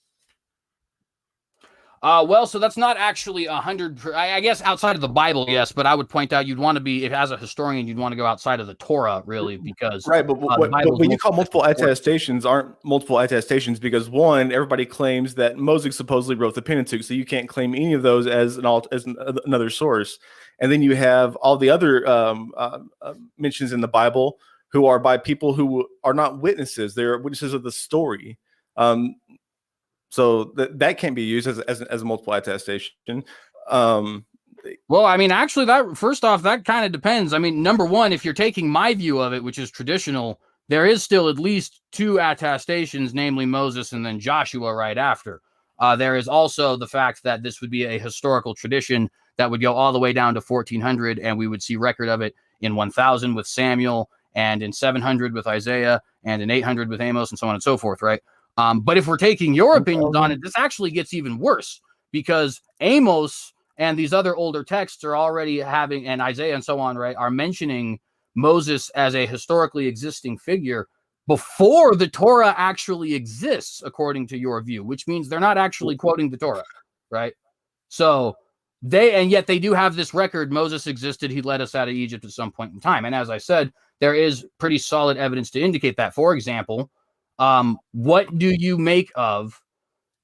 Well, so that's not actually 100. I guess outside of the Bible, yes, but I would point out you'd want to be, if as a historian, you'd want to go outside of the Torah, really, because right. But when you call multiple attestations, aren't multiple attestations because one, everybody claims that Moses supposedly wrote the Pentateuch, so you can't claim any of those as another source. And then you have all the other mentions in the Bible who are by people who are not witnesses; they're witnesses of the story. So that can't be used as a multiple attestation. Well, I mean, actually, that first off, that kind of depends. I mean, number one, if you're taking my view of it, which is traditional, there is still at least 2 attestations, namely Moses and then Joshua right after. There is also the fact that this would be a historical tradition that would go all the way down to 1400, and we would see record of it in 1000 with Samuel, and in 700 with Isaiah, and in 800 with Amos, and so on and so forth, right? But if we're taking your opinions on it, this actually gets even worse because Amos and these other older texts are already having, and Isaiah and so on, right, are mentioning Moses as a historically existing figure before the Torah actually exists, according to your view, which means they're not actually quoting the Torah, right? So and yet they do have this record. Moses existed. He led us out of Egypt at some point in time. And as I said, there is pretty solid evidence to indicate that. For example, what do you make of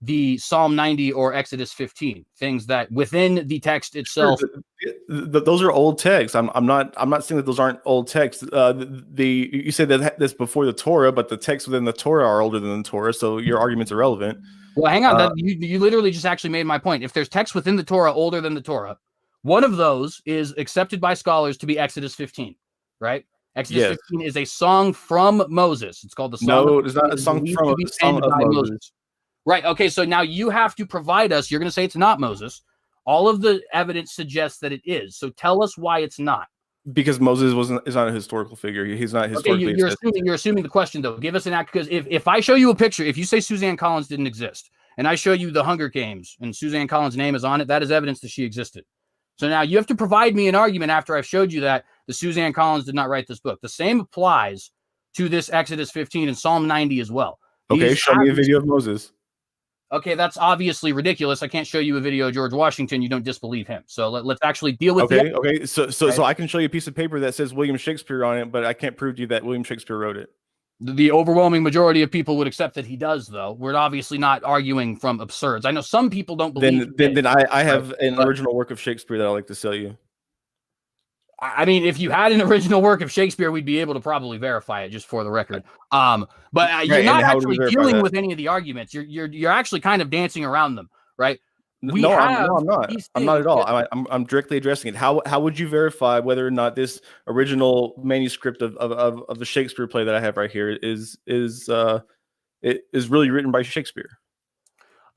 the Psalm 90 or Exodus 15? Things that within the text itself. Sure, those are old texts. I'm not saying that those aren't old texts. You said that that's before the Torah, but the texts within the Torah are older than the Torah, so your argument's irrelevant. Well, hang on. You literally just actually made my point. If there's text within the Torah older than the Torah, one of those is accepted by scholars to be Exodus 15, right? Exodus 15 is a song from Moses. It's called the Song. No, it's not a song from a song of Moses. Right. Okay. So now you have to provide us. You're going to say it's not Moses. All of the evidence suggests that it is. So tell us why it's not. Because Moses is not a historical figure. He's not historically. Okay, you're assuming the question though. Give us an act, because if I show you a picture, if you say Suzanne Collins didn't exist, and I show you the Hunger Games and Suzanne Collins' name is on it, that is evidence that she existed. So now you have to provide me an argument after I've showed you that the Suzanne Collins did not write this book. The same applies to this Exodus 15 and Psalm 90 as well. Okay, show me a video of Moses. Okay, that's obviously ridiculous. I can't show you a video of George Washington. You don't disbelieve him. So let's actually deal with it. Okay. So I can show you a piece of paper that says William Shakespeare on it, but I can't prove to you that William Shakespeare wrote it. The overwhelming majority of people would accept that he does, though. We're obviously not arguing from absurds. I know some people don't believe. Then I have an original work of Shakespeare that I'd like to sell you. I mean, if you had an original work of Shakespeare, we'd be able to probably verify it, just for the record. But you're not actually dealing with any of the arguments. You're actually kind of dancing around them, right? I'm not. I'm not at all. I'm directly addressing it. How would you verify whether or not this original manuscript of the Shakespeare play that I have right here is really written by Shakespeare?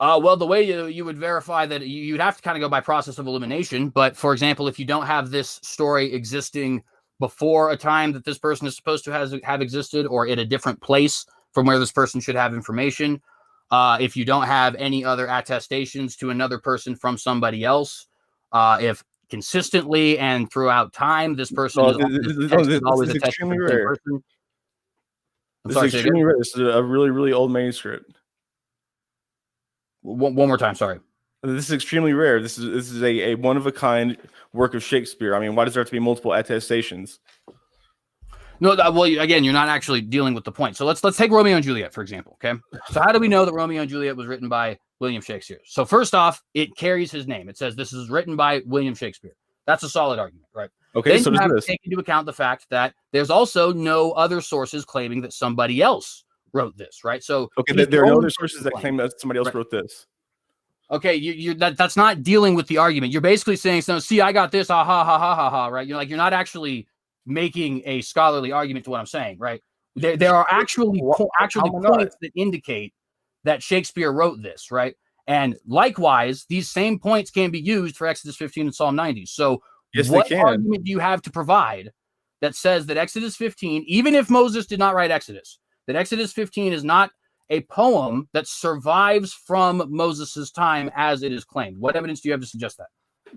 Well, the way you would verify that, you'd have to kind of go by process of elimination. But for example, if you don't have this story existing before a time that this person is supposed to have existed, or at a different place from where this person should have information, if you don't have any other attestations to another person from somebody else, if consistently and throughout time this person is always extremely rare. This is extremely rare. This is a really, really old manuscript. One more time, sorry. This is extremely rare. This is a one of a kind work of Shakespeare. I mean, why does there have to be multiple attestations? No, well, again, you're not actually dealing with the point. So let's take Romeo and Juliet, for example. Okay, so how do we know that Romeo and Juliet was written by William Shakespeare? So first off, it carries his name. It says this is written by William Shakespeare. That's a solid argument, right? Okay, then so you have does to take into account the fact that there's also no other sources claiming that somebody else wrote this, right? So okay, there are no other sources that claim that somebody else wrote this. Okay, that's not dealing with the argument. You're basically saying, so see, I got this, ha ha ha ha ha ha, right? You're not actually making a scholarly argument to what I'm saying, right? There are actually points that indicate that Shakespeare wrote this, right? And likewise, these same points can be used for Exodus 15 and Psalm 90. So yes, what argument do you have to provide that says that Exodus 15, even if Moses did not write Exodus, that Exodus 15 is not a poem that survives from Moses's time as it is claimed? What evidence do you have to suggest that?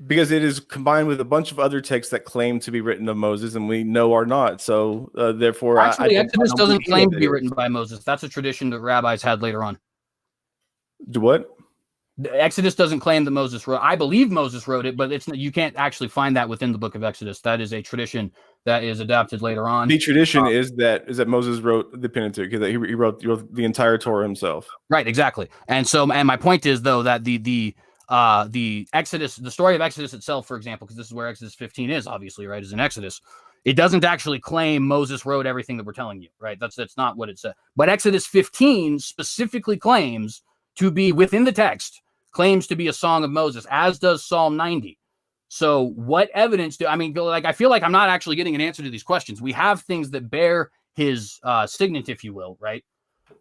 Because it is combined with a bunch of other texts that claim to be written of Moses, and we know are not. So therefore, Actually, I Exodus don't doesn't believe any claim of to it be is. written by Moses. That's a tradition that rabbis had later on. Do what? Exodus doesn't claim that Moses wrote. I believe Moses wrote it, but you can't actually find that within the book of Exodus. That is a tradition that is adapted later on. The tradition is that Moses wrote the Pentateuch, that he wrote the entire Torah himself. Right, exactly. And my point is though that the Exodus, the story of Exodus itself, for example, because this is where Exodus 15 is, obviously, right, is in Exodus. It doesn't actually claim Moses wrote everything that we're telling you, right? That's not what it said. But Exodus 15 specifically claims to be within the text, claims to be a song of Moses, as does Psalm 90. So what evidence I feel like I'm not actually getting an answer to these questions. We have things that bear his signet, if you will, right?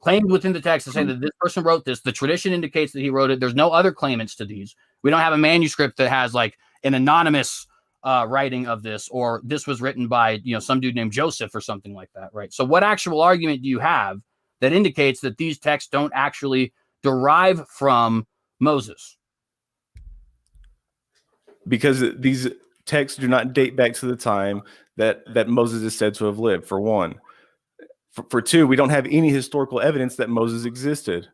Claimed within the text to say that this person wrote this. The tradition indicates that he wrote it. There's no other claimants to these. We don't have a manuscript that has like an anonymous writing of this, or this was written by some dude named Joseph or something like that, right? So what actual argument do you have that indicates that these texts don't actually derive from Moses? Because these texts do not date back to the time that Moses is said to have lived, for one. For two, we don't have any historical evidence that Moses existed.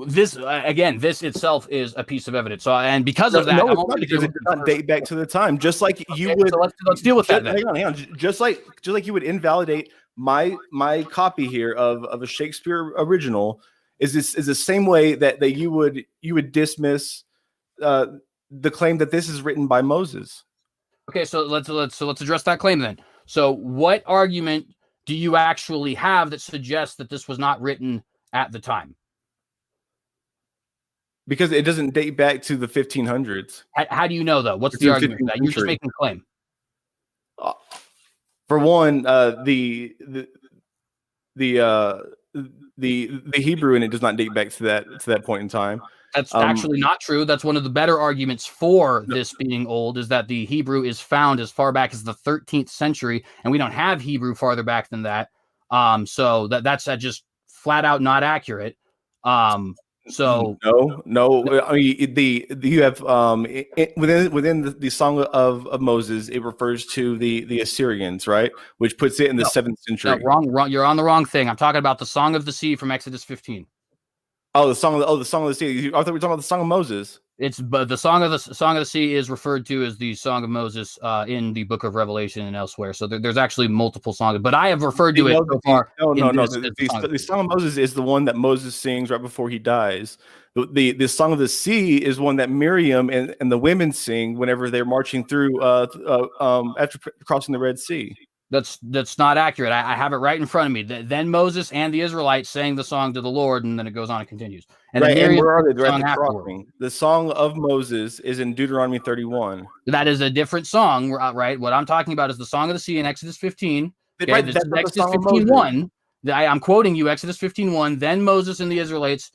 This this itself is a piece of evidence. So, and because of that, no, it's not, because it does not date back to the time. Just like you would. So let's deal with that. Then. Hang on. Just like you would invalidate my copy here of a Shakespeare original is the same way that you would dismiss the claim that this is written by Moses. Okay, so let's address that claim then. So, what argument do you actually have that suggests that this was not written at the time? Because it doesn't date back to the 1500s. How do you know, though? What's the argument for that? You're just making a claim. For one, the Hebrew in it does not date back to that point in time. That's actually not true. That's one of the better arguments for this being old, is that the Hebrew is found as far back as the 13th century, and we don't have Hebrew farther back than that. So that's just flat out not accurate. So no. I mean, you have within the Song of Moses, it refers to the Assyrians, right? Which puts it in the 7th century. No, wrong. You're on the wrong thing. I'm talking about the Song of the Sea from Exodus 15. Oh, the song of the sea. I thought we were talking about the Song of Moses. But the Song of the Sea is referred to as the Song of Moses in the Book of Revelation and elsewhere. So there's actually multiple songs, but I have referred to it so far. No. The Song of Moses is the one that Moses sings right before he dies. The Song of the Sea is one that Miriam and the women sing whenever they're marching through after crossing the Red Sea. That's not accurate. I have it right in front of me. Then Moses and the Israelites sang the song to the Lord, and then it goes on and continues. And right, and where are they? They're at the crossing. The Song of Moses is in Deuteronomy 31. That is a different song, right? What I'm talking about is the Song of the Sea in Exodus 15. Okay, right, this is Exodus 15:1. I'm quoting you, Exodus 15:1. Then Moses and the Israelites,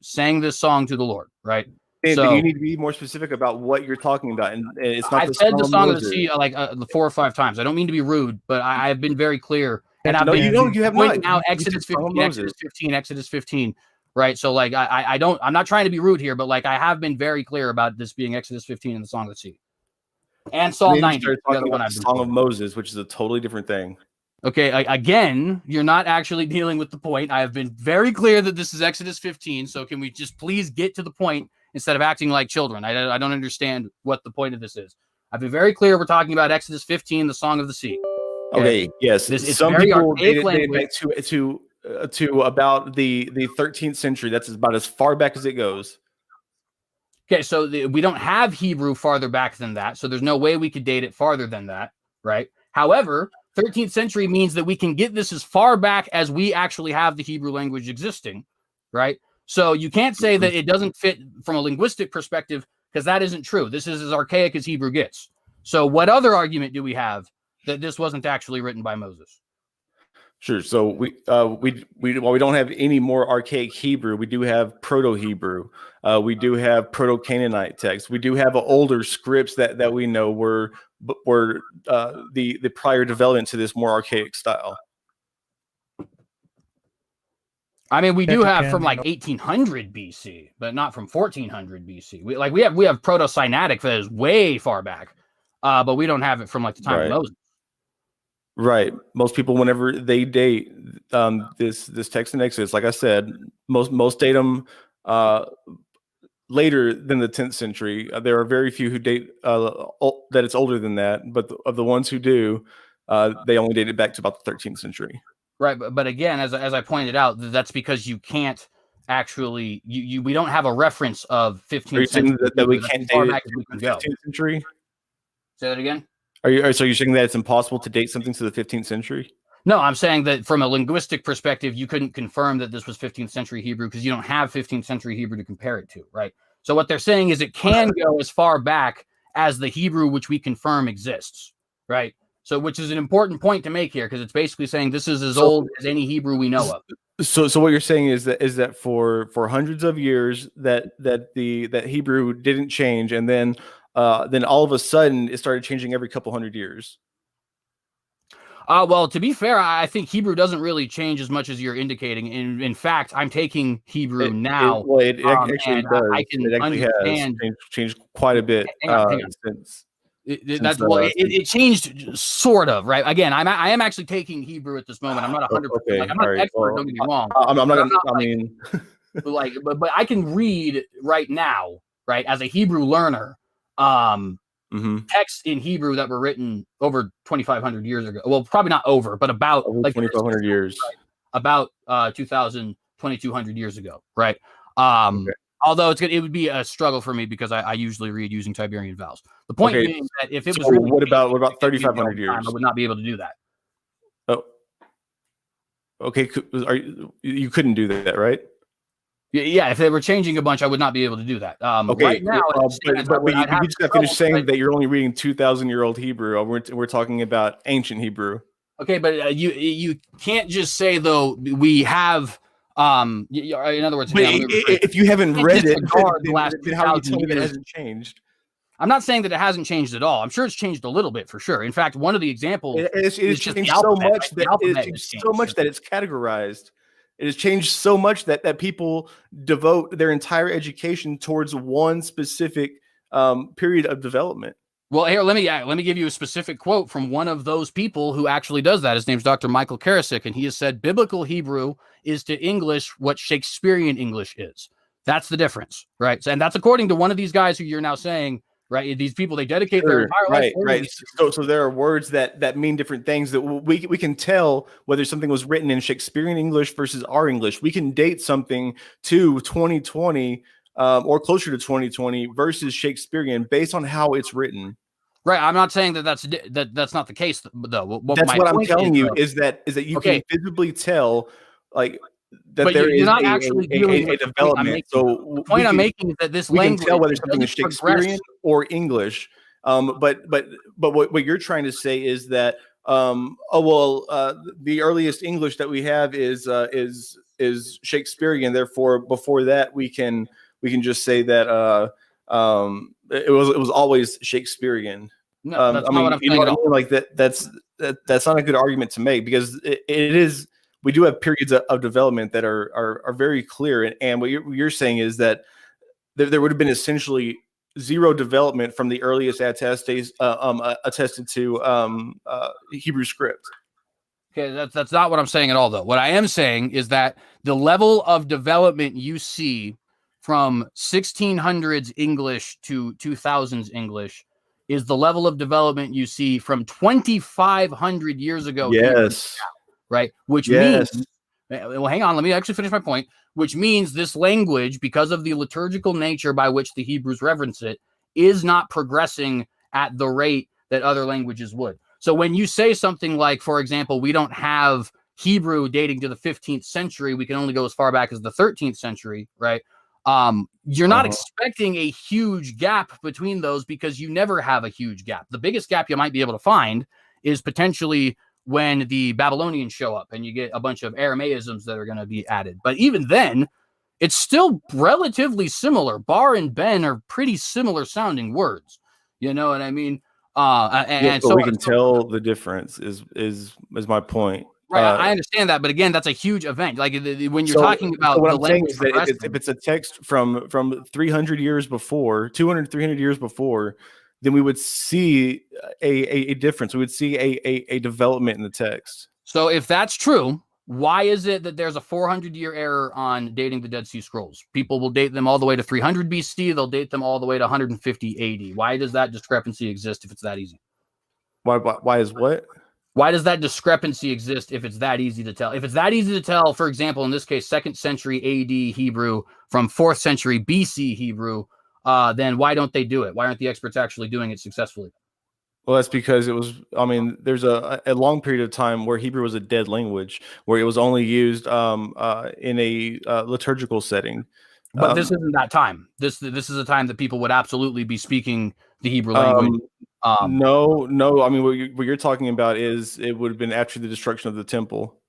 sang this song to the Lord, right? So you need to be more specific about what you're talking about, and it's not. I've said the Song of the Sea like 4 or 5 times. I don't mean to be rude, but I have been very clear. And I've been you have not. Now Exodus 15, right? So like I'm not trying to be rude here, but like I have been very clear about this being Exodus 15 and the Song of the Sea, and Psalm 90. The Song of Moses, which is a totally different thing. Okay, again, you're not actually dealing with the point. I have been very clear that this is Exodus 15. So can we just please get to the point instead of acting like children? I don't understand what the point of this is. I've been very clear. We're talking about Exodus 15, the Song of the Sea. Okay, yes. Some people date back to about the 13th century. That's about as far back as it goes. Okay, so we don't have Hebrew farther back than that, so there's no way we could date it farther than that, right? However, 13th century means that we can get this as far back as we actually have the Hebrew language existing, right? So you can't say that it doesn't fit from a linguistic perspective, because that isn't true. This is as archaic as Hebrew gets. So what other argument do we have that this wasn't actually written by Moses? Sure. So we don't have any more archaic Hebrew. We do have Proto-Hebrew. We do have Proto-Canaanite texts. We do have older scripts that we know were the prior development to this more archaic style. I mean, we do you have can, from like 1800 BC, but not from 1400 BC. We have Proto-Sinaitic that is way far back, but we don't have it from like the time of Right. Moses. Right. Most people, whenever they date this text in Exodus, like I said, most date them later than the 10th century. There are very few who date that it's older than that, but of the ones who do, they only date it back to about the 13th century. Right, but again, as I pointed out, that's because you can't actually we don't have a reference of Are you 15th saying century that we Hebrew that's can't as far date it back as to we the can go. 15th century? Say that again. So you're saying that it's impossible to date something to the 15th century? No, I'm saying that from a linguistic perspective, you couldn't confirm that this was 15th century Hebrew because you don't have 15th century Hebrew to compare it to, right? So what they're saying is it can go as far back as the Hebrew which we confirm exists, right? So which is an important point to make here because it's basically saying this is as old as any Hebrew we know of. So what you're saying is that for hundreds of years that Hebrew didn't change, and then all of a sudden it started changing every couple hundred years. Well, to be fair, I think Hebrew doesn't really change as much as you're indicating. In fact, I'm taking Hebrew now. It actually and does. I can It actually understand. has changed quite a bit Hang on. since. It changed sort of, right? Again, I am actually taking Hebrew at this moment. I'm not 100%. Okay, Like, I'm not an expert. Don't get me wrong. I'm not. But I can read right now, right, as a Hebrew learner. Texts in Hebrew that were written over 2,500 years ago. Well, probably not over, but about over like 2,500 years. Right? About 2,200 years ago, right? Although it would be a struggle for me because I usually read using Tiberian vowels. The point being that if it was really what about 3,500 years? I would not be able to do that. Oh, okay. You couldn't do that, right? Yeah, if they were changing a bunch, I would not be able to do that. Okay, right now, but you just got finished saying that you're only reading 2,000-year-old Hebrew. We're talking about ancient Hebrew. Okay, but you can't just say though we have. In other words, if you haven't read it, then how are you telling me that it hasn't changed? I'm not saying that it hasn't changed at all. I'm sure it's changed a little bit for sure. In fact, one of the examples it has changed so much that it's categorized. It has changed so much that people devote their entire education towards one specific period of development. Well, here, let me give you a specific quote from one of those people who actually does that. His name's Dr. Michael Karasik, and he has said, biblical Hebrew is to English what Shakespearean English is. That's the difference, right? And that's according to one of these guys who you're now saying, right? These people, they dedicate their entire life. Right. So there are words that mean different things that we can tell whether something was written in Shakespearean English versus our English. We can date something to 2020 or closer to 2020 versus Shakespearean based on how it's written. Right. I'm not saying that's not the case though. That's what I'm telling you is that you can visibly tell like that there is a development. So the point I'm making is that this language can tell whether something is Shakespearean or English. But what you're trying to say is that the earliest English that we have is Shakespearean. Therefore, before that we can just say that it was always Shakespearean. No, that's not what I'm saying at all. Like that's not a good argument to make because it is. We do have periods of development that are very clear, and what you're saying is that there would have been essentially zero development from the earliest attested to Hebrew script. Okay, that's not what I'm saying at all, though. What I am saying is that the level of development you see from 1600s English to 2000s English is the level of development you see from 2,500 years ago. Yes. Right. Which means, well, hang on, let me actually finish my point, which means this language, because of the liturgical nature by which the Hebrews reverence it, is not progressing at the rate that other languages would. So when you say something like, for example, we don't have Hebrew dating to the 15th century, we can only go as far back as the 13th century, right? You're not expecting a huge gap between those because you never have a huge gap. The biggest gap you might be able to find is potentially when the Babylonians show up and you get a bunch of Aramaisms that are going to be added. But even then, it's still relatively similar. Bar and Ben are pretty similar sounding words. You know what I mean? So we can tell the difference is my point. Right, I understand that, but again, that's a huge event. Like when you're So, talking about what the I'm saying language is that if it's a text from 300 years before, 200, 300 years before, then we would see a difference. We would see a development in the text. So if that's true, why is it that there's a 400-year error on dating the Dead Sea Scrolls? People will date them all the way to 300 BC. They'll date them all the way to 150 AD. Why does that discrepancy exist if it's that easy? Why is what? Why does that discrepancy exist if it's that easy to tell? If it's that easy to tell, for example, in this case, 2nd century AD Hebrew from 4th century BC Hebrew, then why don't they do it? Why aren't the experts actually doing it successfully? Well, that's because it was, I mean, there's a long period of time where Hebrew was a dead language, where it was only used in a liturgical setting. But this isn't that time. This is a time that people would absolutely be speaking the Hebrew language. No. I mean, what you're talking about is it would have been after the destruction of the temple.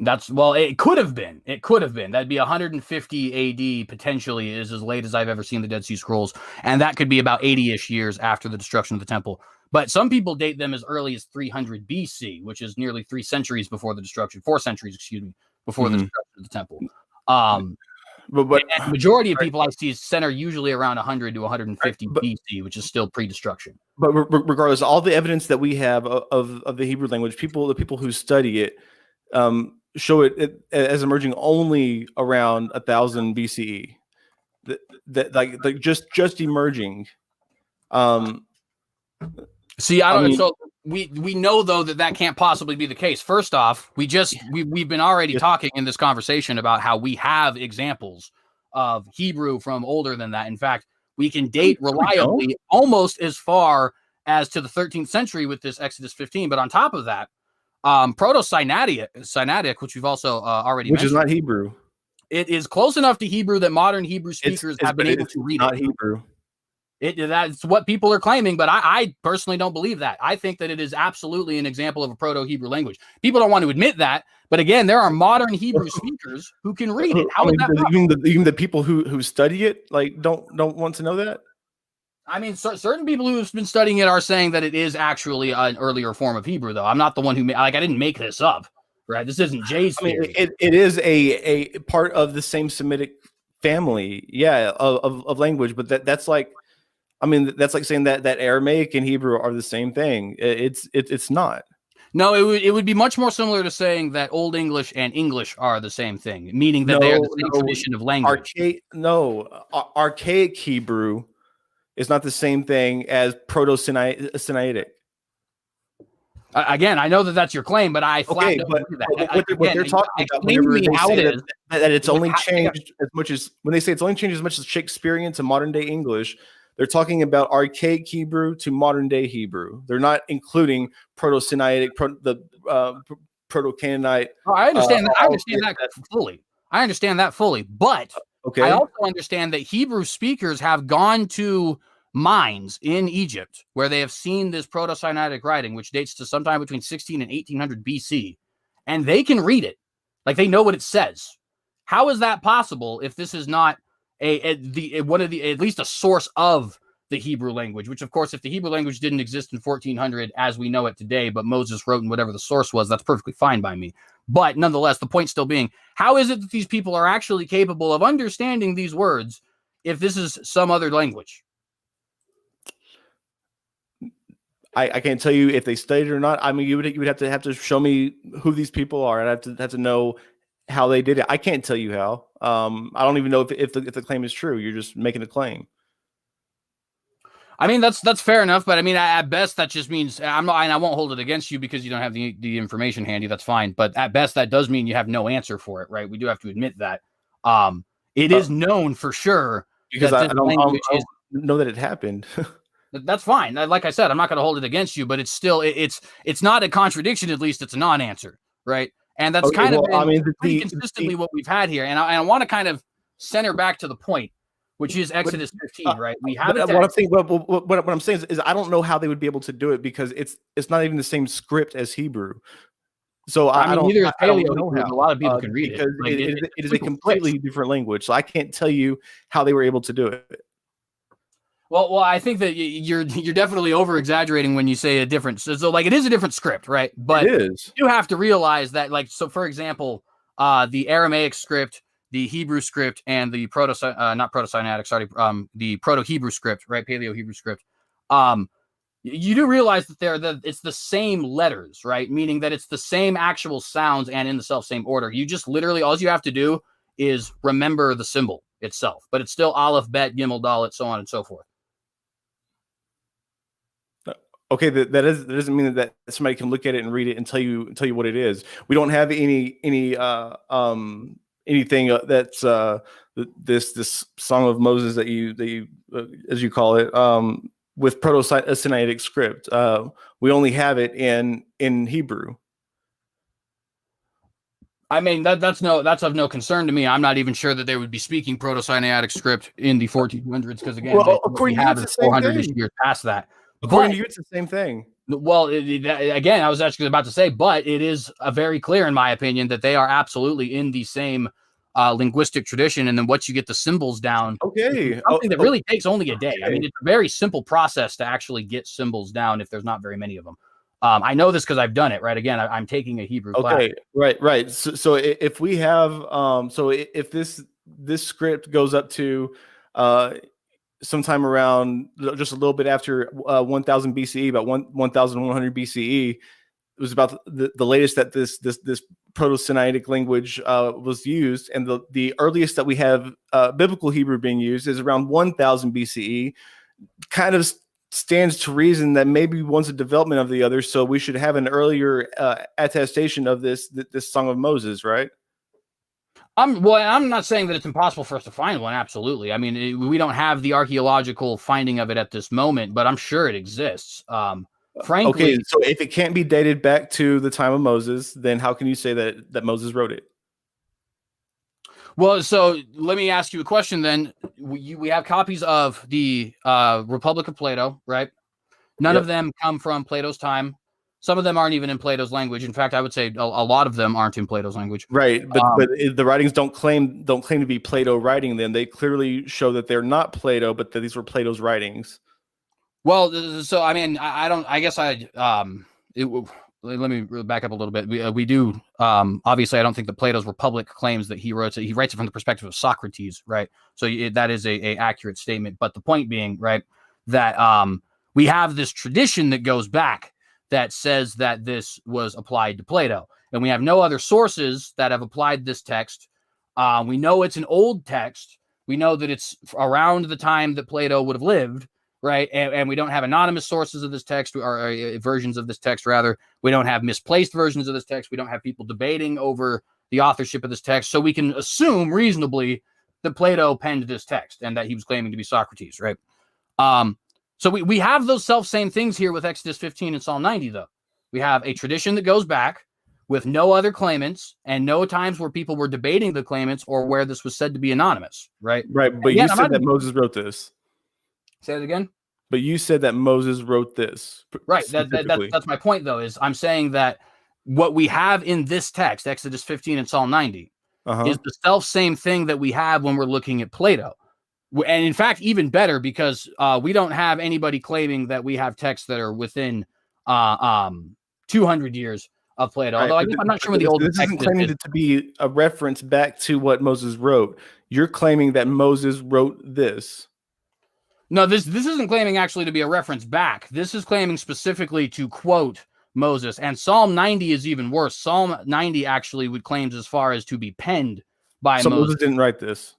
It could have been. It could have been. That'd be 150 AD potentially, is as late as I've ever seen the Dead Sea Scrolls. And that could be about 80-ish years after the destruction of the temple. But some people date them as early as 300 BC, which is nearly 3 centuries before the destruction, 4 centuries, excuse me, before the destruction of the temple. But and the majority of people I see center usually around 100 to 150 BC, which is still pre-destruction. But regardless, all the evidence that we have of the Hebrew language, the people who study it, show it as emerging only around 1000 BCE. That like just emerging. See, I don't. So we know though that can't possibly be the case. First off, we've been already talking in this conversation about how we have examples of Hebrew from older than that. In fact, we can date reliably almost as far as to the 13th century with this Exodus 15. But on top of that, Proto-Sinaitic, which we've also already mentioned, which is not Hebrew. It is close enough to Hebrew that modern Hebrew speakers have been able to read it. Not Hebrew. That's what people are claiming, but I personally don't believe that. I think that it is absolutely an example of a Proto-Hebrew language. People don't want to admit that, but again, there are modern Hebrew speakers who can read it. How is that even the people who study it don't want to know that? I mean, certain people who have been studying it are saying that it is actually an earlier form of Hebrew, though. I'm not the one who I didn't make this up, right? This isn't Jay's theory. It is a part of the same Semitic family, of language, but that's like. I mean, that's like saying that Aramaic and Hebrew are the same thing. It's not. No, it would be much more similar to saying that Old English and English are the same thing, meaning that they are the same tradition of language. Archaic Hebrew is not the same thing as Proto-Sinaitic. Again, I know that that's your claim, but I flat don't believe that. What they're talking about whenever they say that it's only changed as much as when they say it's only changed as much as Shakespearean to modern day English. They're talking about archaic Hebrew to modern day Hebrew. They're not including Proto-Sinaitic, Proto-Canaanite. I understand that. I understand that fully. I understand that fully. But I also understand that Hebrew speakers have gone to mines in Egypt where they have seen this Proto-Sinaitic writing, which dates to sometime between 16 and 1800 BC, and they can read it. Like they know what it says. How is that possible if this is not at least a source of the Hebrew language, which of course, if the Hebrew language didn't exist in 1400 as we know it today, but Moses wrote in whatever the source was, that's perfectly fine by me. But nonetheless, the point still being, how is it that these people are actually capable of understanding these words if this is some other language? I can't tell you if they studied or not. I mean, you would have to show me who these people are, and I have to know how they did it. I can't tell you how. I don't even know if the claim is true. You're just making a claim. I mean, that's fair enough, but I mean, at best, that just means I won't hold it against you because you don't have the information handy. That's fine, but at best, that does mean you have no answer for it, right? We do have to admit that. It is known for sure because I don't know that it happened. That's fine. Like I said, I'm not going to hold it against you, but it's still it's not a contradiction. At least it's a non-answer, right? And that's pretty consistently what we've had here. And I want to kind of center back to the point, which is Exodus 15, right? We have what I'm saying is I don't know how they would be able to do it because it's not even the same script as Hebrew. So I don't. Neither is Paleo Hebrew. A lot of people can read because it is a completely different language. So I can't tell you how they were able to do it. Well, I think that you're definitely over exaggerating when you say a different. So like it is a different script, right? But It is. you have to realize that, like, so for example, the Aramaic script, the Hebrew script, and the not Proto-Sinaitic, sorry, the Proto-Hebrew script, right, Paleo-Hebrew script. You do realize that it's the same letters, right? Meaning that it's the same actual sounds and in the self same order. You just literally all you have to do is remember the symbol itself, but it's still Aleph, Bet, Gimel, Dalet, so on and so forth. Okay, that doesn't mean that somebody can look at it and read it and tell you what it is. We don't have anything that's this Song of Moses that you as you call it, with Proto-Sinaitic script. We only have it in Hebrew. I mean, that's of no concern to me. I'm not even sure that they would be speaking Proto-Sinaitic script in the 1400s because, again, Well, what we have is 400 years past that. According to you, it's the same thing. Well, again, I was actually about to say, but it is very clear, in my opinion, that they are absolutely in the same linguistic tradition. And then once you get the symbols down, okay, something that really takes only a day. I mean, it's a very simple process to actually get symbols down if there's not very many of them. I know this because I've done it, right? Again, I'm taking a Hebrew class. Okay, right. So if we have, so if this script goes up to sometime around just a little bit after 1000 BCE, about 1100 BCE, it was about the latest that this Proto-Sinaitic language was used, and the earliest that we have biblical Hebrew being used is around 1000 BCE. Kind of stands to reason that maybe one's a development of the other, so we should have an earlier attestation of this Song of Moses, right? I'm not saying that it's impossible for us to find one. Absolutely. I mean, we don't have the archaeological finding of it at this moment, but I'm sure it exists. Frankly, okay, so if it can't be dated back to the time of Moses, then how can you say that Moses wrote it? Well, so let me ask you a question then. We have copies of the Republic of Plato, right? None of them come from Plato's time. Some of them aren't even in Plato's language. In fact, I would say a lot of them aren't in Plato's language. Right, but the writings don't claim to be Plato writing them. They clearly show that they're not Plato, but that these were Plato's writings. Well, so I mean, I don't. I guess let me back up a little bit. We do obviously. I don't think that Plato's Republic claims that he writes it. He writes it from the perspective of Socrates, right? So that is a accurate statement. But the point being, right, that we have this tradition that goes back that says that this was applied to Plato, and we have no other sources that have applied this text. We know it's an old text. We know that it's around the time that Plato would have lived. Right. And we don't have anonymous sources of this text or versions of this text, rather. We don't have misplaced versions of this text. We don't have people debating over the authorship of this text. So we can assume reasonably that Plato penned this text and that he was claiming to be Socrates. Right. So we have those same things here with Exodus 15 and Psalm 90, though. We have a tradition that goes back with no other claimants and no times where people were debating the claimants or where this was said to be anonymous. Right. Right. But you said that Moses wrote this. Say it again. But you said that Moses wrote this. Right. That's my point, though, is I'm saying that what we have in this text, Exodus 15 and Psalm 90, is the same thing that we have when we're looking at Plato. And in fact, even better, because we don't have anybody claiming that we have texts that are within 200 years of Plato. Although I'm not sure what the old text isn't claiming to be a reference back to what Moses wrote. You're claiming that Moses wrote this. No, this isn't claiming actually to be a reference back. This is claiming specifically to quote Moses. And Psalm 90 is even worse. Psalm 90 actually would claims as far as to be penned by Moses. So Moses didn't write this.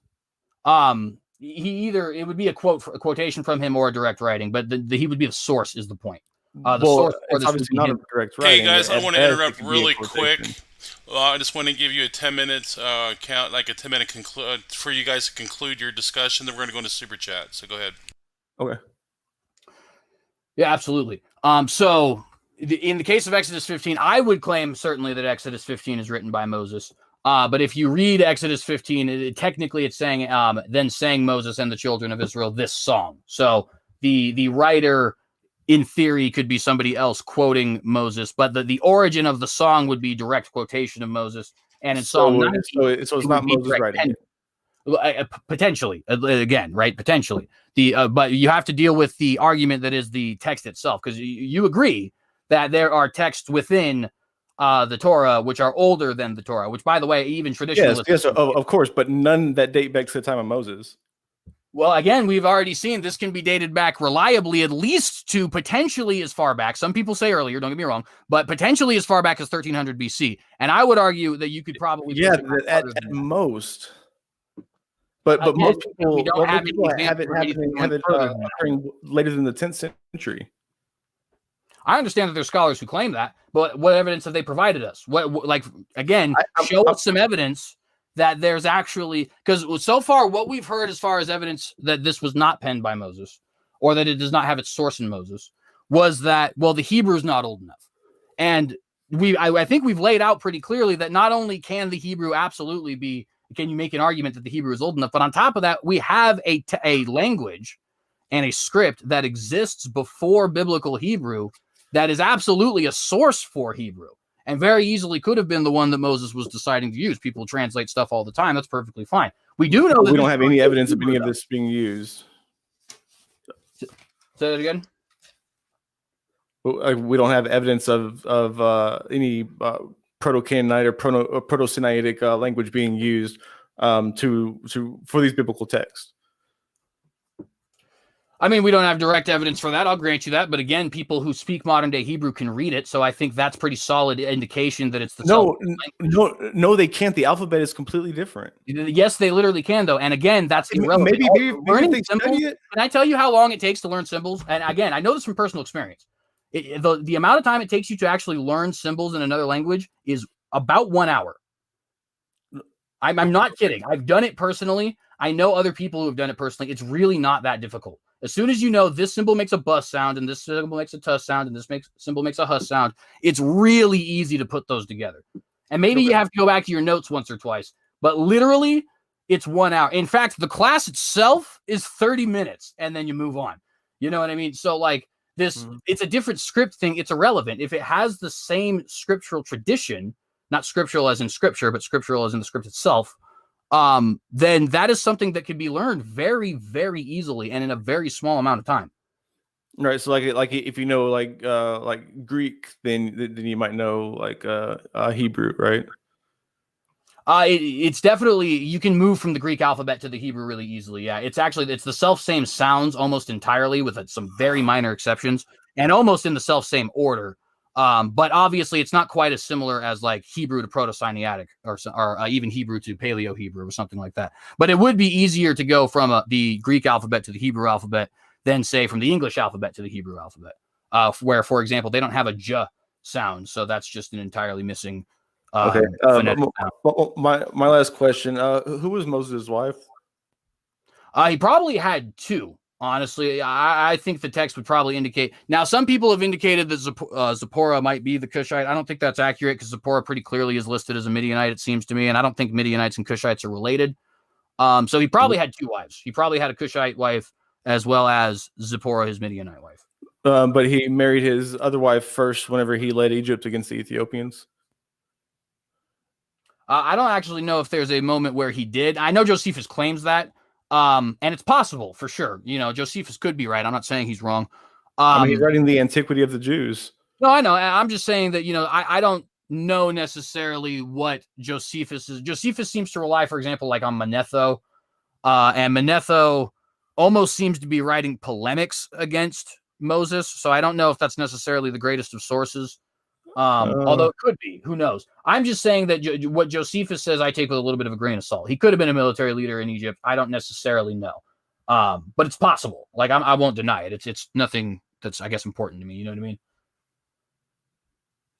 It would be a quotation from him or a direct writing, but he would be the source is the point. The source for this obviously not a direct writing. Hey guys, I want to interrupt really quick. I just want to give you a 10 minutes count, like a 10-minute for you guys to conclude your discussion. Then we're going to go into super chat. So go ahead. Okay. Yeah, absolutely. So in the case of Exodus 15, I would claim certainly that Exodus 15 is written by Moses. But if you read Exodus 15, technically it's saying, then sang Moses and the children of Israel this song. So the writer, in theory, could be somebody else quoting Moses, but the origin of the song would be direct quotation of Moses. And in Psalm 90, so it's not Moses writing it. Potentially, again, right? Potentially. But you have to deal with the argument that is the text itself, because you agree that there are texts within the Torah which are older than the Torah, which, by the way, even traditionalists. Yes, of course, but none that date back to the time of Moses. Well, again, we've already seen this can be dated back reliably, at least to potentially as far back. Some people say earlier, don't get me wrong, but potentially as far back as 1300 BC. And I would argue that you could probably at most. But most people, we don't have it occurring later than the 10th century. I understand that there's scholars who claim that, but what evidence have they provided us? Show us some evidence that there's actually, because so far what we've heard as far as evidence that this was not penned by Moses, or that it does not have its source in Moses, was that, well, the Hebrew is not old enough. And I think we've laid out pretty clearly that not only can the Hebrew absolutely be, can you make an argument that the Hebrew is old enough, but on top of that, we have a language and a script that exists before biblical Hebrew that is absolutely a source for Hebrew, and very easily could have been the one that Moses was deciding to use. People translate stuff all the time. That's perfectly fine. We do know that we don't have any evidence of any of this being used. Say that again. We don't have evidence of any Proto-Canaanite or Proto-Sinaitic language being used for these biblical texts. I mean, we don't have direct evidence for that. I'll grant you that. But again, people who speak modern day Hebrew can read it. So I think that's pretty solid indication that it's the No, they can't. The alphabet is completely different. Yes, they literally can, though. And again, that's irrelevant. Maybe they study it. Can I tell you how long it takes to learn symbols? And again, I know this from personal experience. The amount of time it takes you to actually learn symbols in another language is about 1 hour. I'm not kidding. I've done it personally. I know other people who have done it personally. It's really not that difficult. As soon as you know this symbol makes a bus sound, and this symbol makes a tuss sound, and this symbol makes a huss sound, it's really easy to put those together. And maybe you have to go back to your notes once or twice, but literally it's 1 hour. In fact, the class itself is 30 minutes, and then you move on. You know what I mean? So like this, it's a different script thing. It's irrelevant. If it has the same scriptural tradition, not scriptural as in scripture, but scriptural as in the script itself, then that is something that can be learned very, very easily and in a very small amount of time. Right. So like if you know like Greek, then you might know like Hebrew, right? It's definitely, you can move from the Greek alphabet to the Hebrew really easily. Yeah, it's the self-same sounds almost entirely, with some very minor exceptions, and almost in the self-same order. But obviously, it's not quite as similar as like Hebrew to Proto-Sinaitic or even Hebrew to Paleo-Hebrew or something like that. But it would be easier to go from the Greek alphabet to the Hebrew alphabet than, say, from the English alphabet to the Hebrew alphabet, where, for example, they don't have a j sound, so that's just an entirely missing. Okay. My last question: who was Moses' wife? He probably had two. Honestly, I think the text would probably indicate. Now, some people have indicated that Zipporah might be the Cushite. I don't think that's accurate, because Zipporah pretty clearly is listed as a Midianite, it seems to me, and I don't think Midianites and Cushites are related. So he probably had two wives. He probably had a Cushite wife as well as Zipporah, his Midianite wife. But he married his other wife first whenever he led Egypt against the Ethiopians. I don't actually know if there's a moment where he did. I know Josephus claims that. And it's possible for sure. You know, Josephus could be right. I'm not saying he's wrong. I mean, he's writing the Antiquity of the Jews. No, I know. I'm just saying that, you know, I don't know necessarily what Josephus is. Josephus seems to rely, for example, like on Manetho. And Manetho almost seems to be writing polemics against Moses. So I don't know if that's necessarily the greatest of sources. Although it could be, who knows? I'm just saying that what Josephus says, I take with a little bit of a grain of salt. He could have been a military leader in Egypt. I don't necessarily know, but it's possible. Like I won't deny it. It's nothing that's, I guess, important to me. You know what I mean?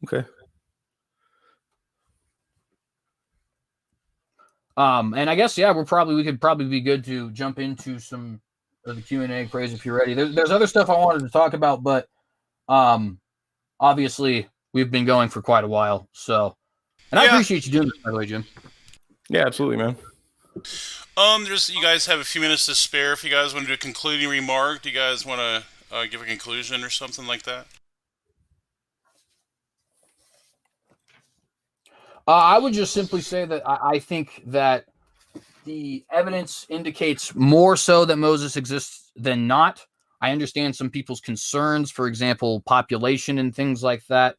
Okay. And I guess we could probably be good to jump into some of the Q&A praise if you're ready. There's other stuff I wanted to talk about, but obviously. We've been going for quite a while, so, and I appreciate you doing this, by the way, Jim. Yeah, absolutely, man. You guys have a few minutes to spare. If you guys want to do a concluding remark, do you guys want to give a conclusion or something like that? I would just simply say that I think that the evidence indicates more so that Moses exists than not. I understand some people's concerns, for example, population and things like that.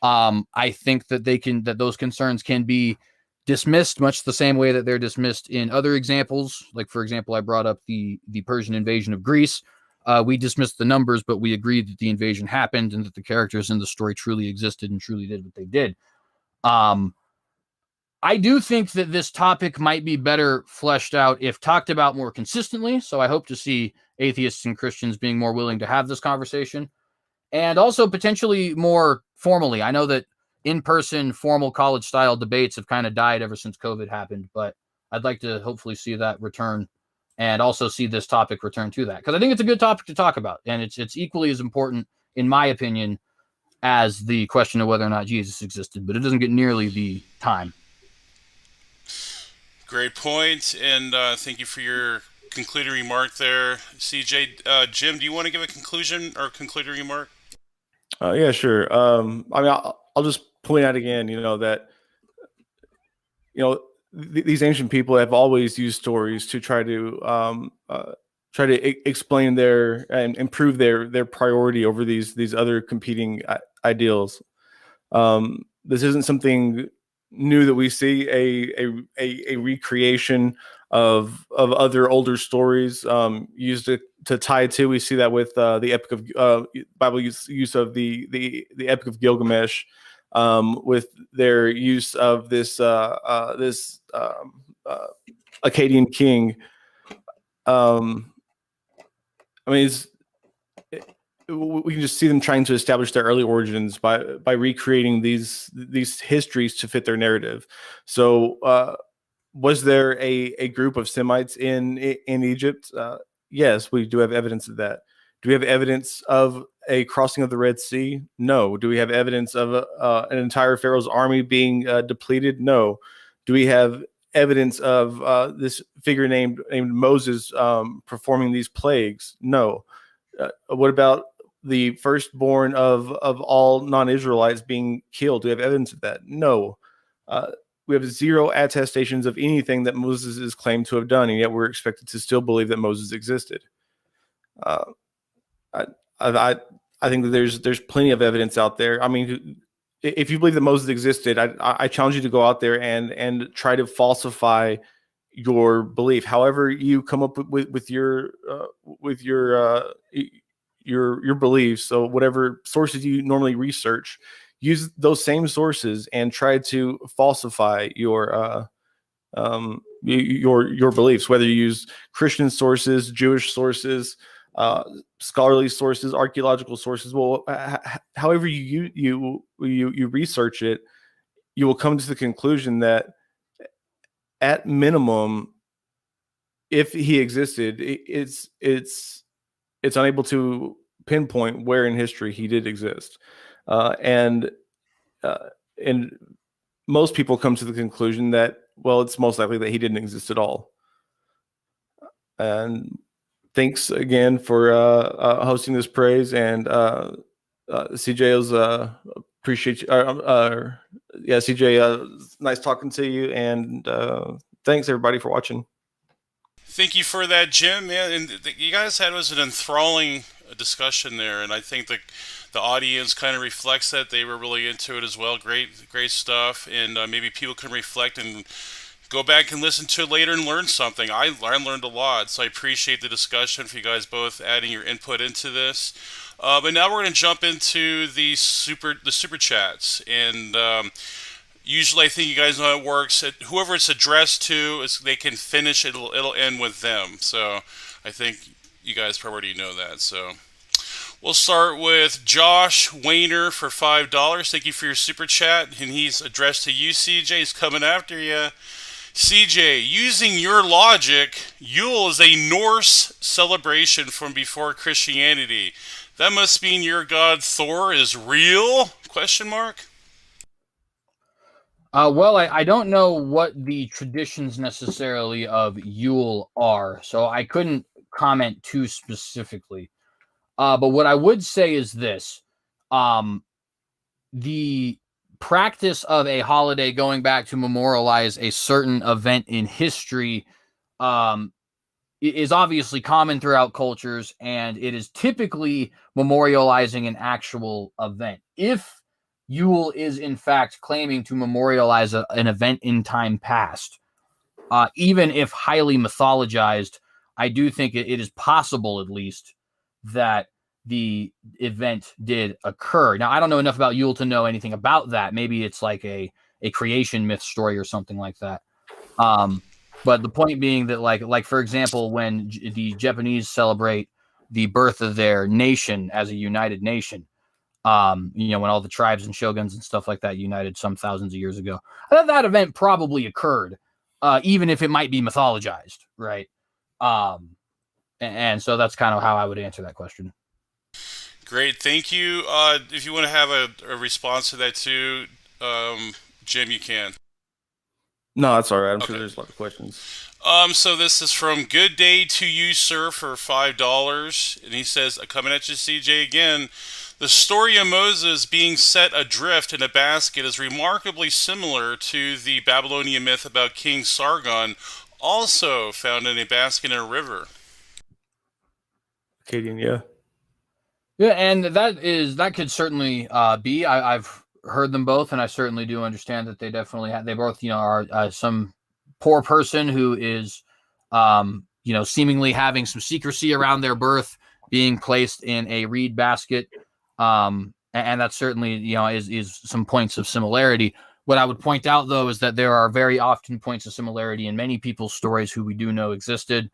I think that those concerns can be dismissed much the same way that they're dismissed in other examples. Like, for example, I brought up the Persian invasion of Greece. We dismissed the numbers, but we agreed that the invasion happened and that the characters in the story truly existed and truly did what they did. I do think that this topic might be better fleshed out if talked about more consistently. So I hope to see atheists and Christians being more willing to have this conversation, and also potentially more formally. I know that in-person formal college-style debates have kind of died ever since COVID happened, but I'd like to hopefully see that return, and also see this topic return to that, because I think it's a good topic to talk about, and it's equally as important, in my opinion, as the question of whether or not Jesus existed, but it doesn't get nearly the time. Great point, and thank you for your concluding remark there, CJ. Jim, do you want to give a conclusion or concluding remark? Yeah, sure. I mean, I'll just point out again, that these ancient people have always used stories to try to explain their and improve their priority over these other competing ideals. This isn't something new that we see a recreation of other older stories used to tie to. We see that with the epic of Bible use of the epic of Gilgamesh, with their use of this Akkadian king. I mean, we can just see them trying to establish their early origins by recreating these histories to fit their narrative. So, was there a group of Semites in Egypt? Yes, we do have evidence of that. Do we have evidence of a crossing of the Red Sea? No. Do we have evidence of an entire Pharaoh's army being depleted? No. Do we have evidence of this figure named Moses performing these plagues? No. What about the firstborn of all non-Israelites being killed? Do we have evidence of that? No. We have zero attestations of anything that Moses is claimed to have done, and yet we're expected to still believe that Moses existed. I think that there's plenty of evidence out there. I mean, if you believe that Moses existed, I challenge you to go out there and try to falsify your belief. However, you come up with your beliefs. So whatever sources you normally research, use those same sources and try to falsify your beliefs. Whether you use Christian sources, Jewish sources, scholarly sources, archaeological sources. Well, however you research it, you will come to the conclusion that at minimum, if he existed, it's unable to pinpoint where in history he did exist, and most people come to the conclusion that, well, it's most likely that he didn't exist at all. And thanks again for hosting this praise, and CJ, appreciate you. Yeah, CJ, nice talking to you, and thanks everybody for watching. Thank you for that, Jim. Man, and you guys had was an enthralling discussion there, and I think the audience kind of reflects that. They were really into it as well. Great stuff, and maybe people can reflect and go back and listen to it later and learn something. I learned a lot, so I appreciate the discussion for you guys both adding your input into this. But now we're going to jump into the super chats, and usually I think you guys know how it works. Whoever it's addressed to, they can finish it. It'll end with them. So I think you guys probably already know that. So we'll start with Josh Wayner for $5. Thank you for your super chat, and he's addressed to you, CJ. He's coming after you. CJ, using your logic, Yule is a Norse celebration from before Christianity. That must mean your god Thor is real? Question mark. Well, I don't know what the traditions necessarily of Yule are, so I couldn't comment too specifically. But what I would say is this. The practice of a holiday going back to memorialize a certain event in history um, is obviously common throughout cultures, and it is typically memorializing an actual event. If Yule is in fact claiming to memorialize an event in time past, even if highly mythologized, I do think it is possible, at least, that the event did occur. Now, I don't know enough about Yule to know anything about that. Maybe it's like a creation myth story or something like that. But the point being that, like for example, when the Japanese celebrate the birth of their nation as a united nation, when all the tribes and shoguns and stuff like that united some thousands of years ago, that event probably occurred, even if it might be mythologized, right? And so that's kind of how I would answer that question. Great, thank you. If you want to have a response to that too, Jim, you can. No, that's all right. I'm sure Okay. there's a lot of questions. So this is from Good Day to You, Sir, for $5, and he says, coming at you, CJ again. The story of Moses being set adrift in a basket is remarkably similar to the Babylonian myth about King Sargon, also found in a basket in a river. Acadian, yeah. Yeah, and that could certainly be. I've heard them both, and I certainly do understand that they definitely have. They both, are some poor person who is, seemingly having some secrecy around their birth, being placed in a reed basket, and that certainly, is some points of similarity. What I would point out, though, is that there are very often points of similarity in many people's stories who we do know existed.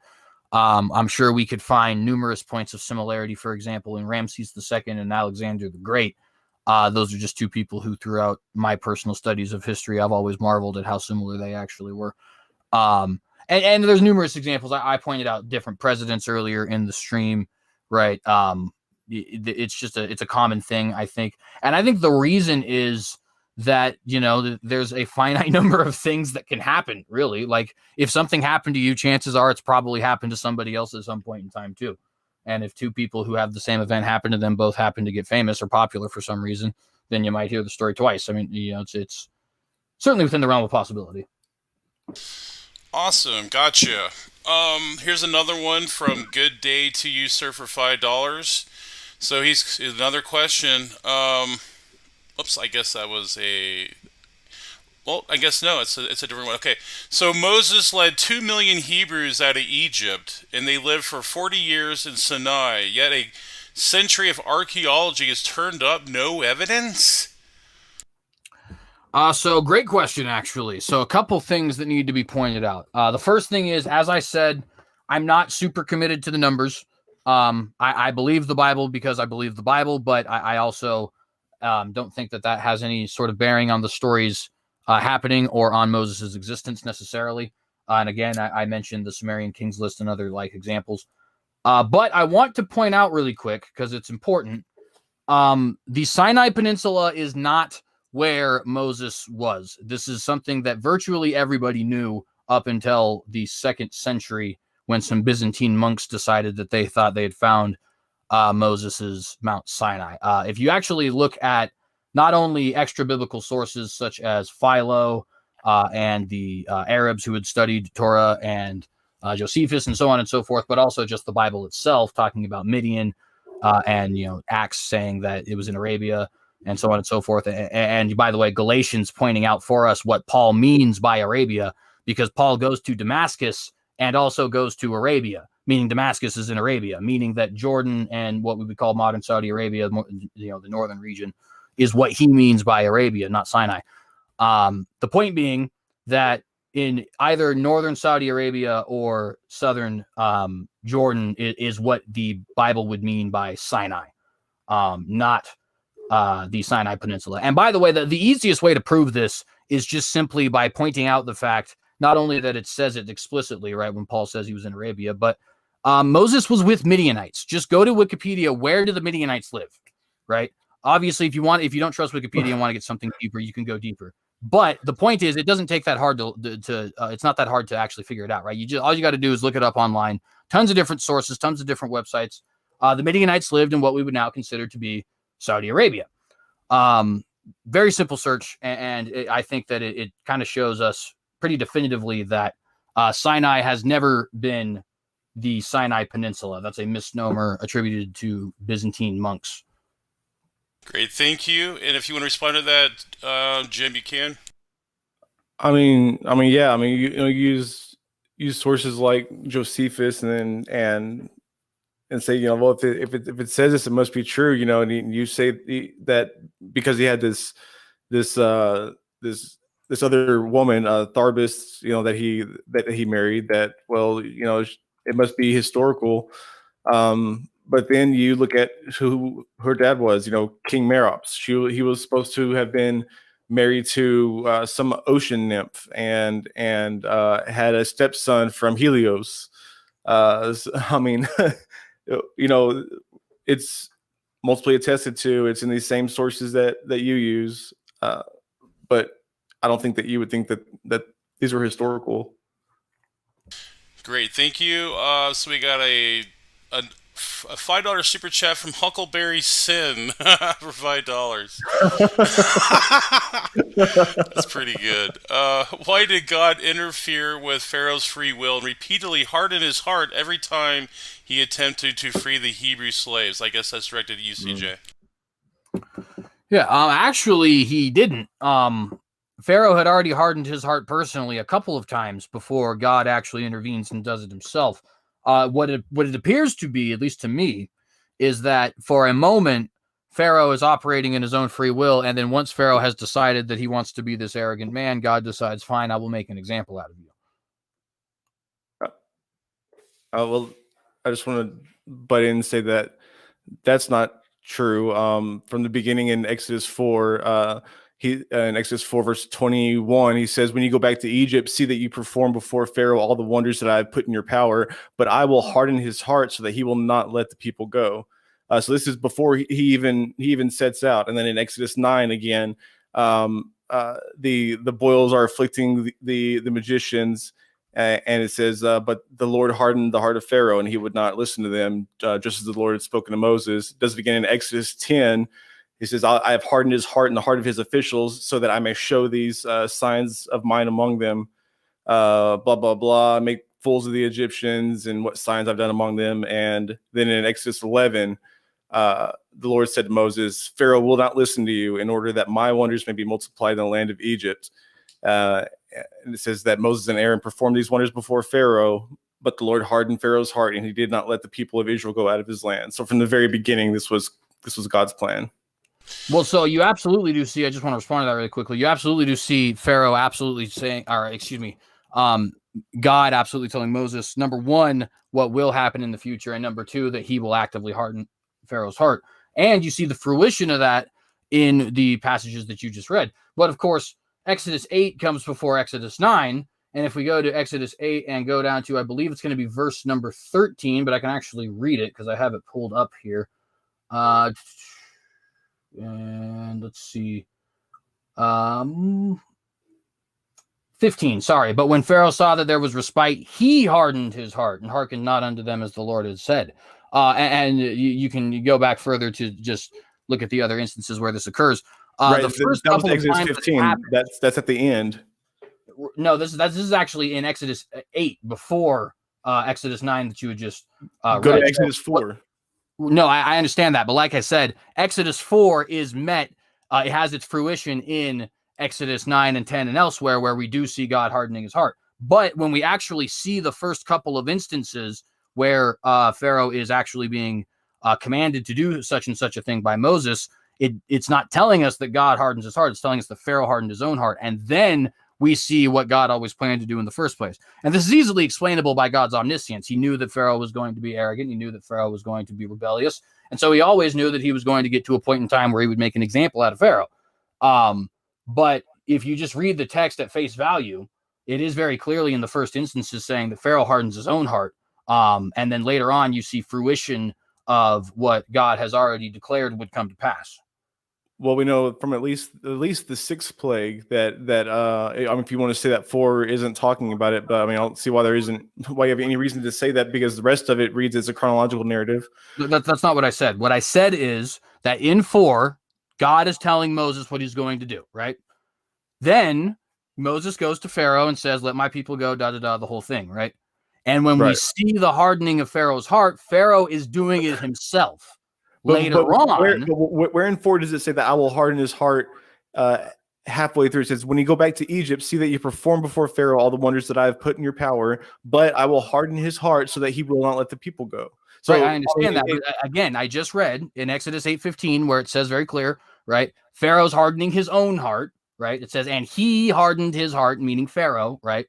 I'm sure we could find numerous points of similarity, for example, in Ramses II and Alexander the Great. Those are just two people who, throughout my personal studies of history, I've always marveled at how similar they actually were. And there's numerous examples. I pointed out different presidents earlier in the stream, right? It's a common thing, I think. And I think the reason is that, there's a finite number of things that can happen, really. Like, if something happened to you, chances are it's probably happened to somebody else at some point in time too. And if two people who have the same event happen to them both happen to get famous or popular for some reason, then you might hear the story twice. I mean, it's certainly within the realm of possibility. Awesome, gotcha. Here's another one from Good Day to You, Sir, for $5. So he's another question. Oops, I guess that was a. Well, I guess no, it's a different one. Okay, so Moses led 2 million Hebrews out of Egypt, and they lived for 40 years in Sinai. Yet a century of archaeology has turned up no evidence. So great question, actually. So a couple things that need to be pointed out. The first thing is, as I said, I'm not super committed to the numbers. I believe the Bible because I believe the Bible, but I also don't think that has any sort of bearing on the stories happening or on Moses' existence necessarily. And again, I mentioned the Sumerian Kings list and other like examples. But I want to point out really quick, because it's important, the Sinai Peninsula is not where Moses was. This is something that virtually everybody knew up until the 2nd century, when some Byzantine monks decided that they thought they had found Moses's Mount Sinai. If you actually look at not only extra biblical sources such as Philo and the Arabs who had studied Torah and Josephus and so on and so forth, but also just the Bible itself, talking about Midian and Acts saying that it was in Arabia and so on and so forth. And by the way, Galatians pointing out for us what Paul means by Arabia, because Paul goes to Damascus and also goes to Arabia, meaning Damascus is in Arabia, meaning that Jordan and what we would call modern Saudi Arabia, the northern region, is what he means by Arabia, not Sinai. The point being that in either northern Saudi Arabia or southern Jordan is what the Bible would mean by Sinai, not the Sinai Peninsula. And by the way, the easiest way to prove this is just simply by pointing out the fact, not only that it says it explicitly, right, when Paul says he was in Arabia, but Moses was with Midianites. Just go to Wikipedia. Where do the Midianites live, right? Obviously, if you don't trust Wikipedia and want to get something deeper, you can go deeper. But the point is, it doesn't take that hard to it's not that hard to actually figure it out, right? All you got to do is look it up online. Tons of different sources, tons of different websites. The Midianites lived in what we would now consider to be Saudi Arabia. Very simple search, and I think that it kind of shows us pretty definitively that Sinai has never been the Sinai Peninsula. That's a misnomer attributed to Byzantine monks. Great, thank you. And if you want to respond to that, Jim, you can. Yeah. You use sources like Josephus, and say, well, if it says this, it must be true, and you say that because he had this uh this this other woman, Tharbus, that he married, that, well, it must be historical. But then you look at who her dad was, King Merops. He was supposed to have been married to some ocean nymph, and had a stepson from Helios. I mean, it's multiply attested to. It's in these same sources that you use, but I don't think that you would think that these are historical. Great, thank you. So we got a $5 super chat from Huckleberry Sin for $5. That's pretty good. Why did God interfere with Pharaoh's free will and repeatedly harden his heart every time he attempted to free the Hebrew slaves? I guess that's directed at you, CJ. Yeah, actually, he didn't. Pharaoh had already hardened his heart personally a couple of times before God actually intervenes and does it himself. What it appears to be, at least to me, is that for a moment, Pharaoh is operating in his own free will, and then once Pharaoh has decided that he wants to be this arrogant man, God decides, fine, I will make an example out of you. Well, I just want to butt in and say that that's not true. From the beginning in Exodus 4, in Exodus 4 verse 21, he says, "When you go back to Egypt, see that you perform before Pharaoh all the wonders that I have put in your power, but I will harden his heart so that he will not let the people go." So this is before he even sets out. And then in Exodus 9 again, the boils are afflicting the magicians. And it says, but the Lord hardened the heart of Pharaoh, and he would not listen to them, just as the Lord had spoken to Moses. It does it again in Exodus 10. He says, I have hardened his heart and the heart of his officials so that I may show these signs of mine among them, blah, blah, blah, make fools of the Egyptians and what signs I've done among them. And then in Exodus 11, the Lord said to Moses, Pharaoh will not listen to you in order that my wonders may be multiplied in the land of Egypt. And it says that Moses and Aaron performed these wonders before Pharaoh, but the Lord hardened Pharaoh's heart, and he did not let the people of Israel go out of his land. So from the very beginning, this was God's plan. Well, so you absolutely do see, I just want to respond to that really quickly. You absolutely do see Pharaoh absolutely saying, God absolutely telling Moses, number one, what will happen in the future, and number two, that he will actively harden Pharaoh's heart. And you see the fruition of that in the passages that you just read. But of course, Exodus 8 comes before Exodus 9. And if we go to Exodus 8 and go down to, I believe it's going to be verse number 13, but I can actually read it because I have it pulled up here. And let's see. 15, sorry. But when Pharaoh saw that there was respite, he hardened his heart and hearkened not unto them as the Lord had said. And you can go back further to just look at the other instances where this occurs. Right, the first couple of times 15. That's at the end. No, this is actually in Exodus 8 before Exodus 9 that you had just go read. to Exodus 4. No, I understand that, but like I said, Exodus 4 is met. It has its fruition in Exodus 9 and 10 and elsewhere, where we do see God hardening his heart. But when we actually see the first couple of instances where Pharaoh is actually being commanded to do such and such a thing by Moses, it's not telling us that God hardens his heart. It's telling us that Pharaoh hardened his own heart. And then we see what God always planned to do in the first place. And this is easily explainable by God's omniscience. He knew that Pharaoh was going to be arrogant. He knew that Pharaoh was going to be rebellious. And so he always knew that he was going to get to a point in time where he would make an example out of Pharaoh. But if you just read the text at face value, it is very clearly in the first instances saying that Pharaoh hardens his own heart. And then later on, you see fruition of what God has already declared would come to pass. Well, we know from at least the sixth plague that if you want to say that 4 isn't talking about it, but I don't see why you have any reason to say that, because the rest of it reads as a chronological narrative. That's not what I said. What I said is that in 4, God is telling Moses what he's going to do, right? Then Moses goes to Pharaoh and says, "Let my people go." Da da da. The whole thing, right? And when we Right. see the hardening of Pharaoh's heart, Pharaoh is doing it himself. Later on, where in 4 does it say that I will harden his heart? Halfway through, it says, when you go back to Egypt, see that you perform before Pharaoh all the wonders that I have put in your power, but I will harden his heart so that he will not let the people go. So right, I understand that. But again, I just read in Exodus 8:15 where it says very clear, right? Pharaoh's hardening his own heart, right? It says, and he hardened his heart, meaning Pharaoh, right?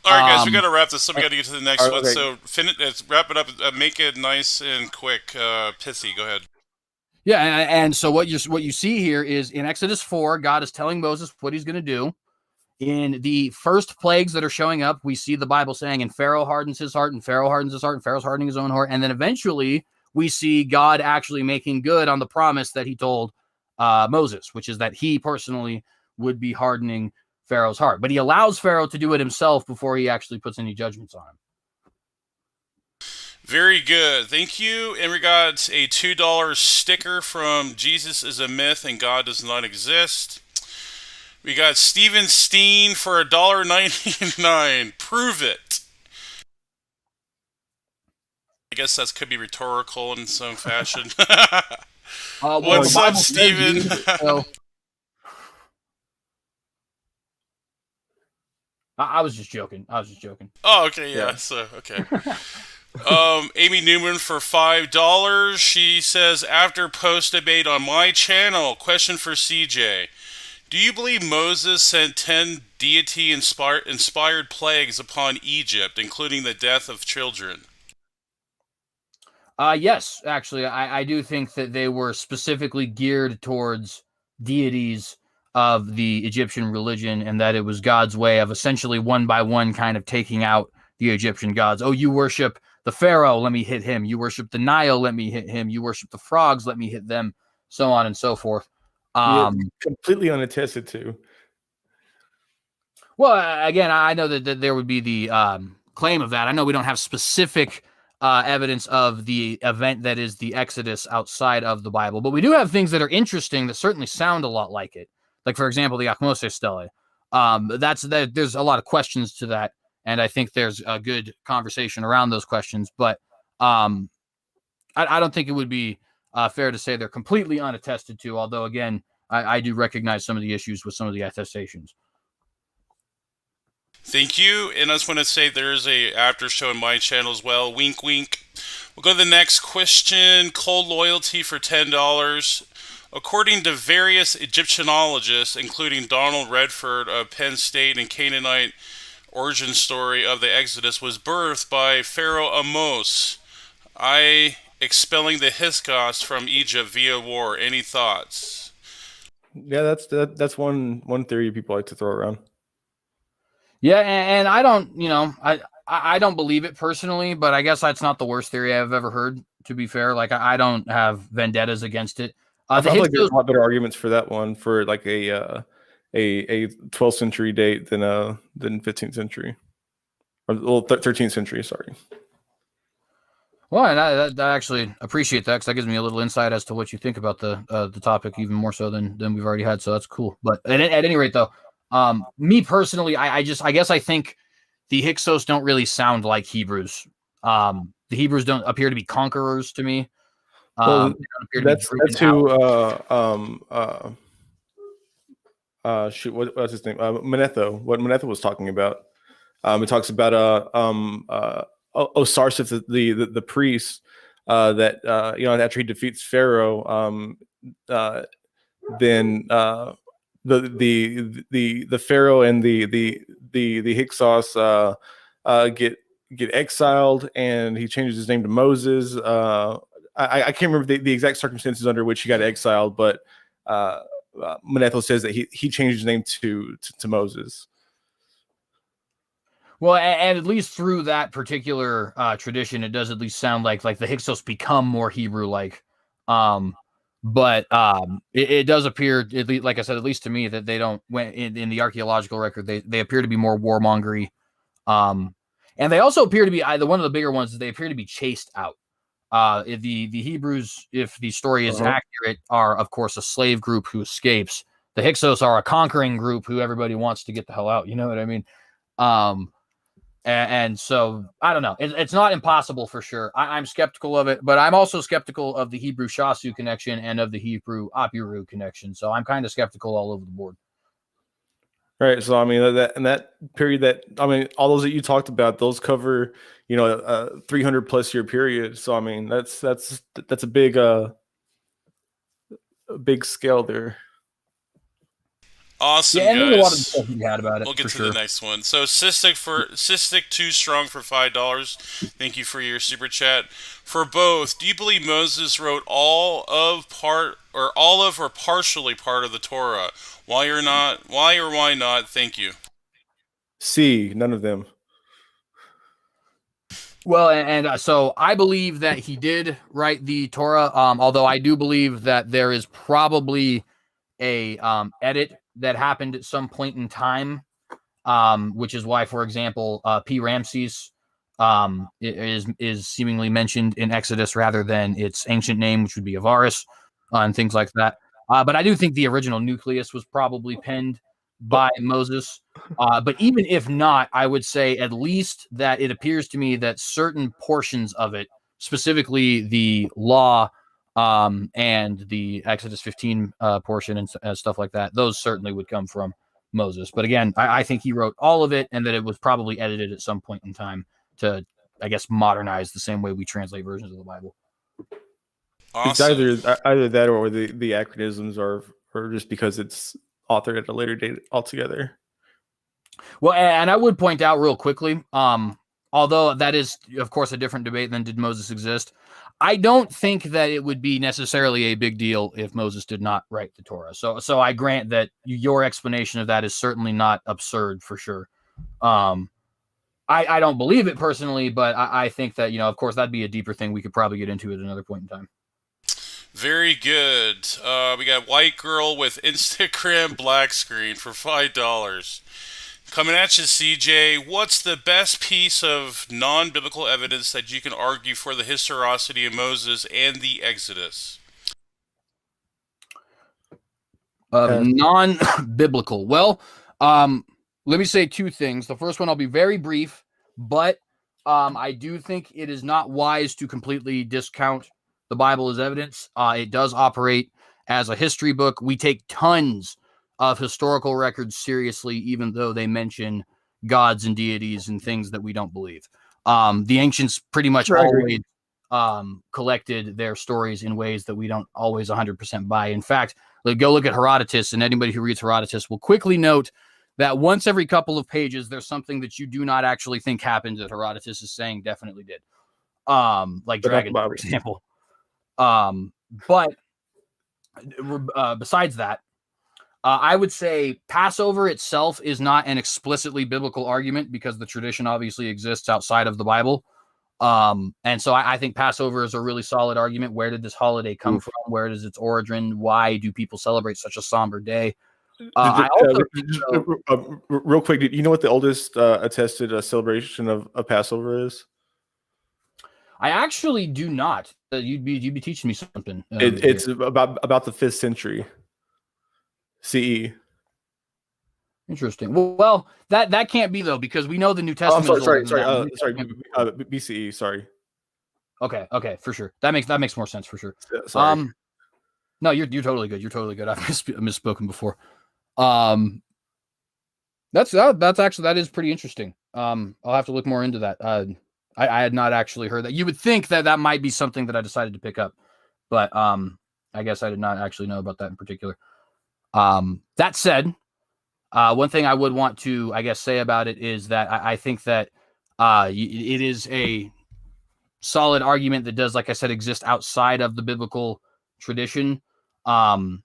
All right, guys, we got to wrap this up. We got to get to the next one. okay. So let's wrap it up. Make it nice and quick, pithy. Go ahead. Yeah, and so what you see here is in Exodus 4, God is telling Moses what he's going to do. In the first plagues that are showing up, we see the Bible saying, and Pharaoh hardens his heart, and Pharaoh hardens his heart, and Pharaoh's hardening his own heart. And then eventually we see God actually making good on the promise that he told Moses, which is that he personally would be hardening Pharaoh's heart. But he allows Pharaoh to do it himself before he actually puts any judgments on him. Very good. Thank you. And we got a $2 sticker from Jesus is a Myth and God Does Not Exist. We got Steven Steen for $1.99. Prove it. I guess that could be rhetorical in some fashion. What's up, Steven? I was just joking. Oh, okay, yeah. So, okay. Amy Newman for $5. She says, after post debate on my channel, question for CJ. Do you believe Moses sent 10 deity-inspired plagues upon Egypt, including the death of children? Yes, actually, I do think that they were specifically geared towards deities of the Egyptian religion, and that it was God's way of essentially one by one kind of taking out the Egyptian gods. Oh, you worship the Pharaoh, let me hit him. You worship the Nile, let me hit him. You worship the frogs, let me hit them, so on and so forth. Completely unattested to. Well, again, I know that there would be the claim of that. I know we don't have specific evidence of the event that is the Exodus outside of the Bible, but we do have things that are interesting that certainly sound a lot like it. Like, for example, the Akmose stele. There's a lot of questions to that, and I think there's a good conversation around those questions. But I don't think it would be fair to say they're completely unattested to. Although, again, I do recognize some of the issues with some of the attestations. Thank you, and I just want to say there's a after show on my channel as well. Wink, wink. We'll go to the next question. Cold loyalty for $10. According to various Egyptianologists, including Donald Redford of Penn State, and Canaanite origin story of the Exodus was birthed by Pharaoh Amos, expelling the Hyksos from Egypt via war. Any thoughts? Yeah, that's one theory people like to throw around. Yeah, and I don't, I don't believe it personally, but I guess that's not the worst theory I've ever heard. To be fair, like I don't have vendettas against it. I feel like there's a lot better arguments for that one, for like a 12th century date than 15th century, or 13th century. Sorry. Well, and I actually appreciate that, because that gives me a little insight as to what you think about the topic, even more so than we've already had. So that's cool. But at any rate, though, me personally, I guess I think the Hyksos don't really sound like Hebrews. The Hebrews don't appear to be conquerors to me. Well, that's who. Shoot, what's his name? Manetho. What Manetho was talking about. It talks about Osiris, the priest, that after he defeats Pharaoh, then the Pharaoh and the Hyksos get exiled, and he changes his name to Moses. I can't remember the exact circumstances under which he got exiled, but Manetho says that he changed his name to Moses. Well, and at least through that particular tradition, it does at least sound like the Hyksos become more Hebrew-like. But it does appear, at least, like I said, at least to me, that they don't, in the archaeological record, they appear to be more warmongery. And they also appear to be, one of the bigger ones is they appear to be chased out. The Hebrews, if the story is accurate, are of course a slave group who escapes. the Hyksos are a conquering group who everybody wants to get the hell out. You know what I mean? And so I don't know. It's not impossible for sure. I'm skeptical of it, but I'm also skeptical of the Hebrew Shasu connection and of the Hebrew Apiru connection. So I'm kind of skeptical all over the board. Right. So I mean that period all those that you talked about, those cover, 300 plus year period. So I mean that's a big scale there. Awesome, Yeah, and there's a lot of guys. discussion we had about it. We'll get for to sure. the next one. So Cystic Too Strong for $5. Thank you for your super chat. For both, do you believe Moses wrote all of or partially part of the Torah? Why or why not? Thank you. C, none of them. Well, and so I believe that he did write the Torah, although I do believe that there is probably a edit that happened at some point in time, which is why, for example, P. Ramses is seemingly mentioned in Exodus rather than its ancient name, which would be Avaris, and things like that. But I do think the original nucleus was probably penned by Moses. But even if not, I would say at least that it appears to me that certain portions of it, specifically the law and the Exodus 15 portion and stuff like that, those certainly would come from Moses. But again, I think he wrote all of it and that it was probably edited at some point in time to, I guess, modernize the same way we translate versions of the Bible. Awesome. It's either that or the acronisms are just because it's authored at a later date altogether. Well, and I would point out real quickly, although that is, of course, a different debate than did Moses exist, I don't think that it would be necessarily a big deal if Moses did not write the Torah. So I grant that your explanation of that is certainly not absurd for sure. I don't believe it personally, but I think that, of course, that'd be a deeper thing we could probably get into at another point in time. Very good. We got White Girl with Instagram black screen for $5. Coming at you, CJ. What's the best piece of non-biblical evidence that you can argue for the historicity of Moses and the Exodus? Non-biblical. Well, let me say two things. The first one, I'll be very brief, but I do think it is not wise to completely discount the Bible as evidence. It does operate as a history book. We take tons of historical records seriously, even though they mention gods and deities and things that we don't believe. The ancients pretty much always collected their stories in ways that we don't always 100% buy. In fact, go look at Herodotus, and anybody who reads Herodotus will quickly note that once every couple of pages, there's something that you do not actually think happened that Herodotus is saying definitely did. Like dragons, for example. But besides that, I would say Passover itself is not an explicitly biblical argument because the tradition obviously exists outside of the Bible. And so I think Passover is a really solid argument. Where did this holiday come from? Where is its origin? Why do people celebrate such a somber day? Real quick, do you know what the oldest attested celebration of Passover is? I actually do not. You'd be teaching me something. It's about the 5th century CE. Interesting. Well, that can't be though, because we know the New Testament. Oh, sorry, BCE. Sorry. Okay, for sure. That makes more sense for sure. Sorry. No, you're totally good. You're totally good. I've misspoken before. That's actually, that is pretty interesting. I'll have to look more into that. I had not actually heard that. You would think that might be something that I decided to pick up, but I guess I did not actually know about that in particular. That said, one thing I would want to, I guess, say about it is that I think that it is a solid argument that does, like I said, exist outside of the biblical tradition. I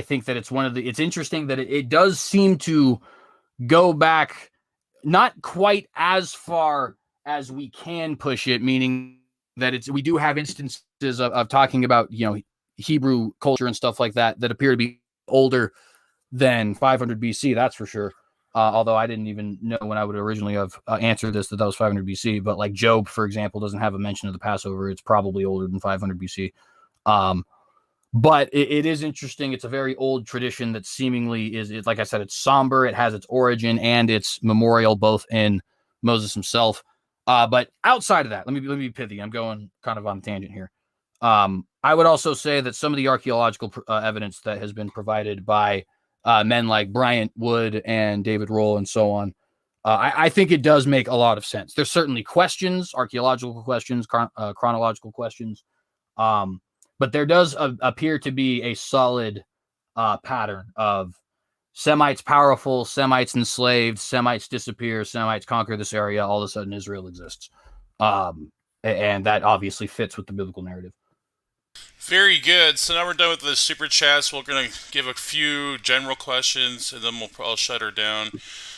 think that it's interesting that it does seem to go back not quite as far as we can push it, meaning that we do have instances of talking about, Hebrew culture and stuff like that appear to be older than 500 BC. That's for sure. Although I didn't even know when I would originally have answered this that was 500 BC. But like Job, for example, doesn't have a mention of the Passover. It's probably older than 500 BC. But it is interesting. It's a very old tradition that seemingly is, like I said, it's somber. It has its origin and its memorial both in Moses himself. But outside of that, let me be pithy. I'm going kind of on a tangent here. I would also say that some of the archaeological evidence that has been provided by men like Bryant Wood and David Roll and so on, I think it does make a lot of sense. There's certainly questions, archaeological questions, chronological questions. Um, but there does appear to be a solid pattern of Semites powerful, Semites enslaved, Semites disappear, Semites conquer this area. All of a sudden, Israel exists. And that obviously fits with the biblical narrative. Very good. So now we're done with the super chats. We're going to give a few general questions, and then we'll probably shut her down.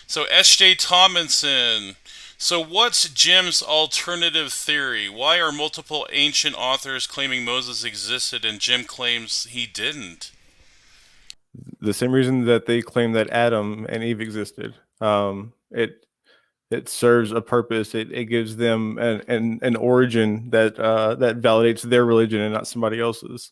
So S.J. Tomlinson. So what's Jim's alternative theory? Why are multiple ancient authors claiming Moses existed and Jim claims he didn't? The same reason that they claim that Adam and Eve existed. It serves a purpose. It gives them an origin that that validates their religion and not somebody else's.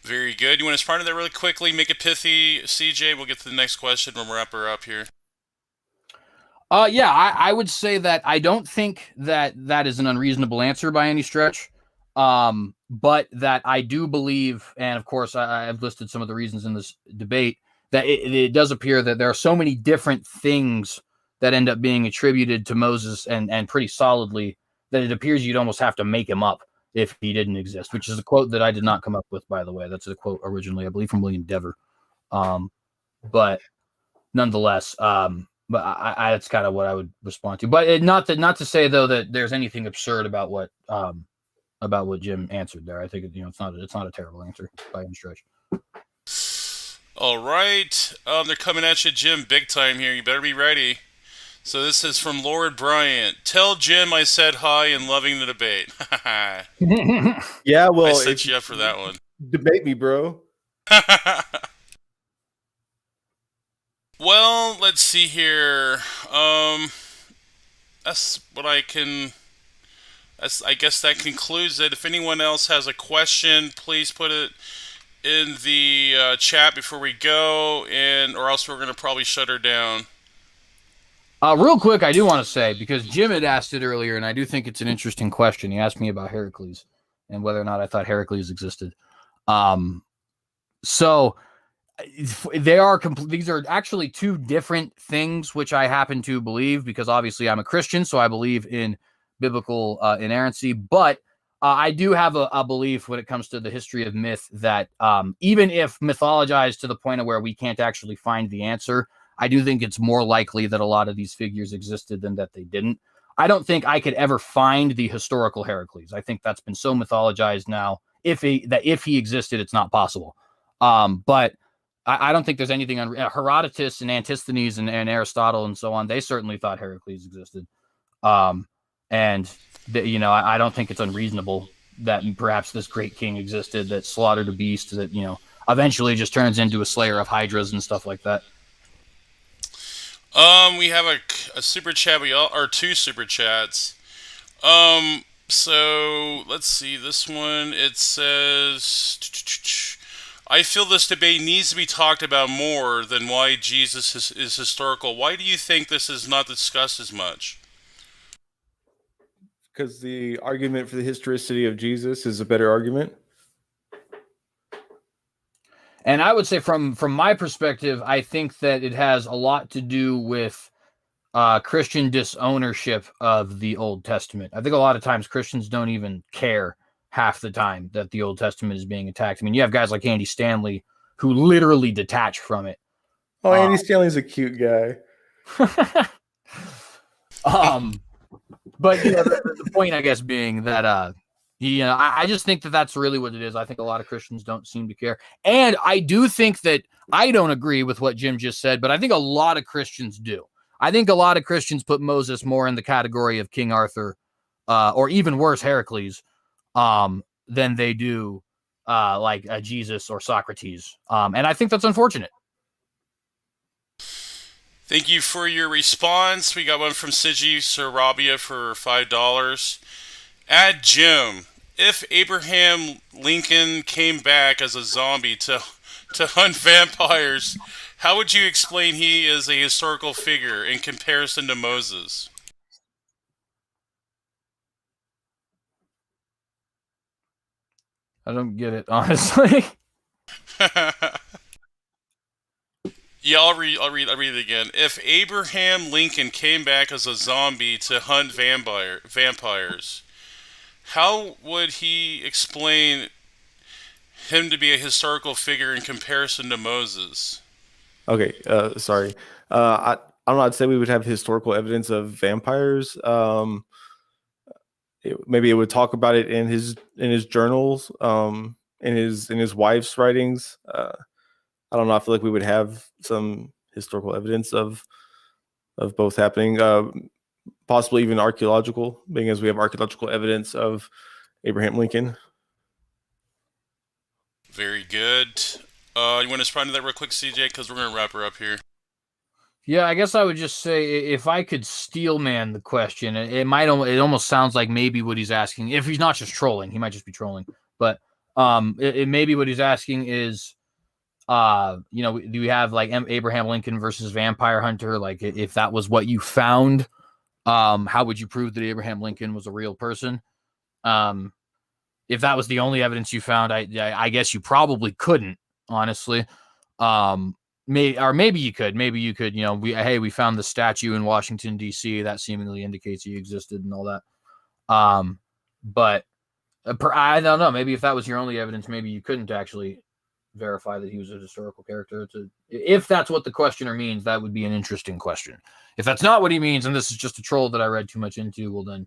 Very good. You want to respond to that really quickly? Make it pithy, CJ. We'll get to the next question when we wrap her up here. Yeah, I would say that I don't think that that is an unreasonable answer by any stretch. But that I do believe, and of course I've listed some of the reasons in this debate, that it does appear that there are so many different things that end up being attributed to Moses and pretty solidly that it appears you'd almost have to make him up if he didn't exist, which is a quote that I did not come up with, by the way. That's a quote originally, I believe, from William Dever. But nonetheless, but that's kind of what I would respond to. But not to say though that there's anything absurd about what Jim answered there. I think it's not a terrible answer by any stretch. All right, they're coming at you, Jim, big time here. You better be ready. So this is from Lord Bryant. Tell Jim I said hi and loving the debate. Yeah, well, I set you up for that one. Debate me, bro. Well, let's see here. That's what I can. I guess that concludes it. If anyone else has a question, please put it in the chat before we go, or else we're going to probably shut her down. Real quick, I do want to say, because Jim had asked it earlier, and I do think it's an interesting question. He asked me about Heracles and whether or not I thought Heracles existed. So these are actually two different things, which I happen to believe, because obviously I'm a Christian, so I believe in biblical inerrancy. But I do have a belief when it comes to the history of myth that even if mythologized to the point of where we can't actually find the answer, I do think it's more likely that a lot of these figures existed than that they didn't. I don't think I could ever find the historical Heracles. I think that's been so mythologized now. If he existed, it's not possible. But I don't think there's anything on Herodotus and Antisthenes and Aristotle and so on. They certainly thought Heracles existed. And I don't think it's unreasonable that perhaps this great king existed that slaughtered a beast that, eventually just turns into a slayer of hydras and stuff like that. We have a super chat, or two super chats. So let's see this one. It says, I feel this debate needs to be talked about more than why Jesus is historical. Why do you think this is not discussed as much? Because the argument for the historicity of Jesus is a better argument. And I would say from my perspective, I think that it has a lot to do with Christian disownership of the Old Testament. I think a lot of times Christians don't even care half the time that the Old Testament is being attacked. I mean, you have guys like Andy Stanley who literally detach from it. Oh, Andy Stanley's a cute guy. But the point, I guess, being that I just think that that's really what it is. I think a lot of Christians don't seem to care. And I do think that I don't agree with what Jim just said, but I think a lot of Christians do. I think a lot of Christians put Moses more in the category of King Arthur, or even worse, Heracles, than they do like Jesus or Socrates. And I think that's unfortunate. Thank you for your response. We got one from Siji Sarabia for $5. Add Jim. If Abraham Lincoln came back as a zombie to hunt vampires, how would you explain he is a historical figure in comparison to Moses? I don't get it, honestly. Yeah, I'll read it again. If Abraham Lincoln came back as a zombie to hunt vampires, how would he explain him to be a historical figure in comparison to Moses? Okay, sorry. I don't know. I'd say we would have historical evidence of vampires. Maybe it would talk about it in his journals, in his wife's writings. I don't know. I feel like we would have some historical evidence of both happening. Possibly even archaeological, being as we have archaeological evidence of Abraham Lincoln. Very good. You want to respond to that real quick, CJ? Because we're going to wrap her up here. Yeah, I guess I would just say if I could steel man the question, it almost sounds like maybe what he's asking. If he's not just trolling, he might just be trolling. But it maybe what he's asking is, do we have like Abraham Lincoln versus Vampire Hunter? Like if that was what you found, how would you prove that Abraham Lincoln was a real person? If that was the only evidence you found, I guess you probably couldn't, honestly. Maybe you could. Maybe you could. We found the statue in Washington D.C. that seemingly indicates he existed and all that. But I don't know. Maybe if that was your only evidence, maybe you couldn't actually verify that he was a historical character. If that's what the questioner means, that would be an interesting question. If that's not what he means, and this is just a troll that I read too much into, well then,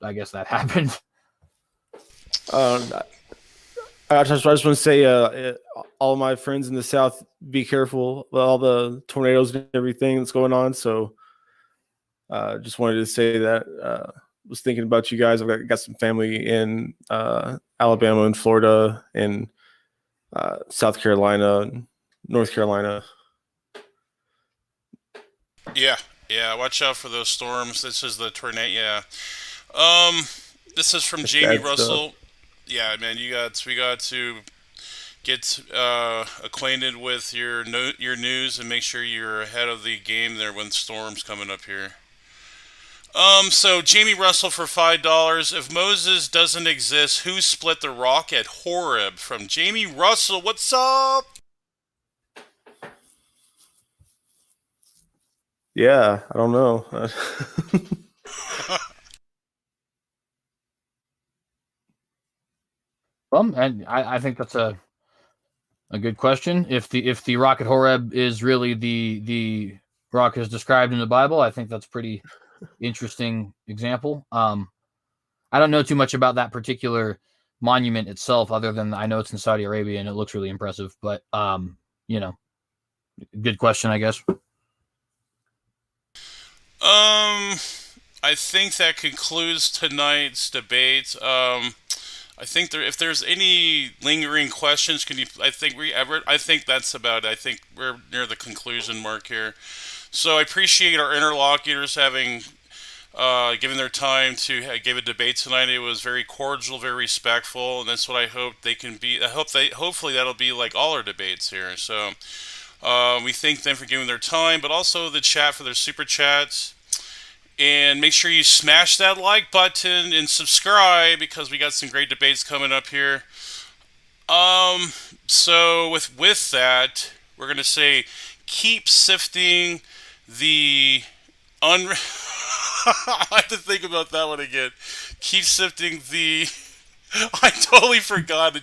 I guess that happened. I just want to say, all my friends in the South, be careful with all the tornadoes and everything that's going on. So, just wanted to say that was thinking about you guys. I've got some family in Alabama and Florida and South Carolina and North Carolina. Yeah, yeah. Watch out for those storms. This is the tornado. Yeah. Um, this is from That's Jamie bad stuff. Russell. Yeah, man. We got to get acquainted with your news and make sure you're ahead of the game there when storms coming up here. So Jamie Russell for $5. If Moses doesn't exist, who split the rock at Horeb? From Jamie Russell. What's up? Yeah, I don't know. And I think that's a good question. If the rock at Horeb is really the rock as described in the Bible, I think that's pretty interesting example. I don't know too much about that particular monument itself, other than I know it's in Saudi Arabia and it looks really impressive. But good question, I guess. I think that concludes tonight's debate. I think if there's any lingering questions, can you? I think that's about it. I think we're near the conclusion mark here. So I appreciate our interlocutors having given their time to give a debate tonight. It was very cordial, very respectful, and that's what I hope they can be. Hopefully that'll be like all our debates here. So we thank them for giving their time, but also the chat for their super chats. And make sure you smash that like button and subscribe because we got some great debates coming up here. So with that, we're gonna say keep sifting the un. I have to think about that one again. Keep sifting the. I totally forgot.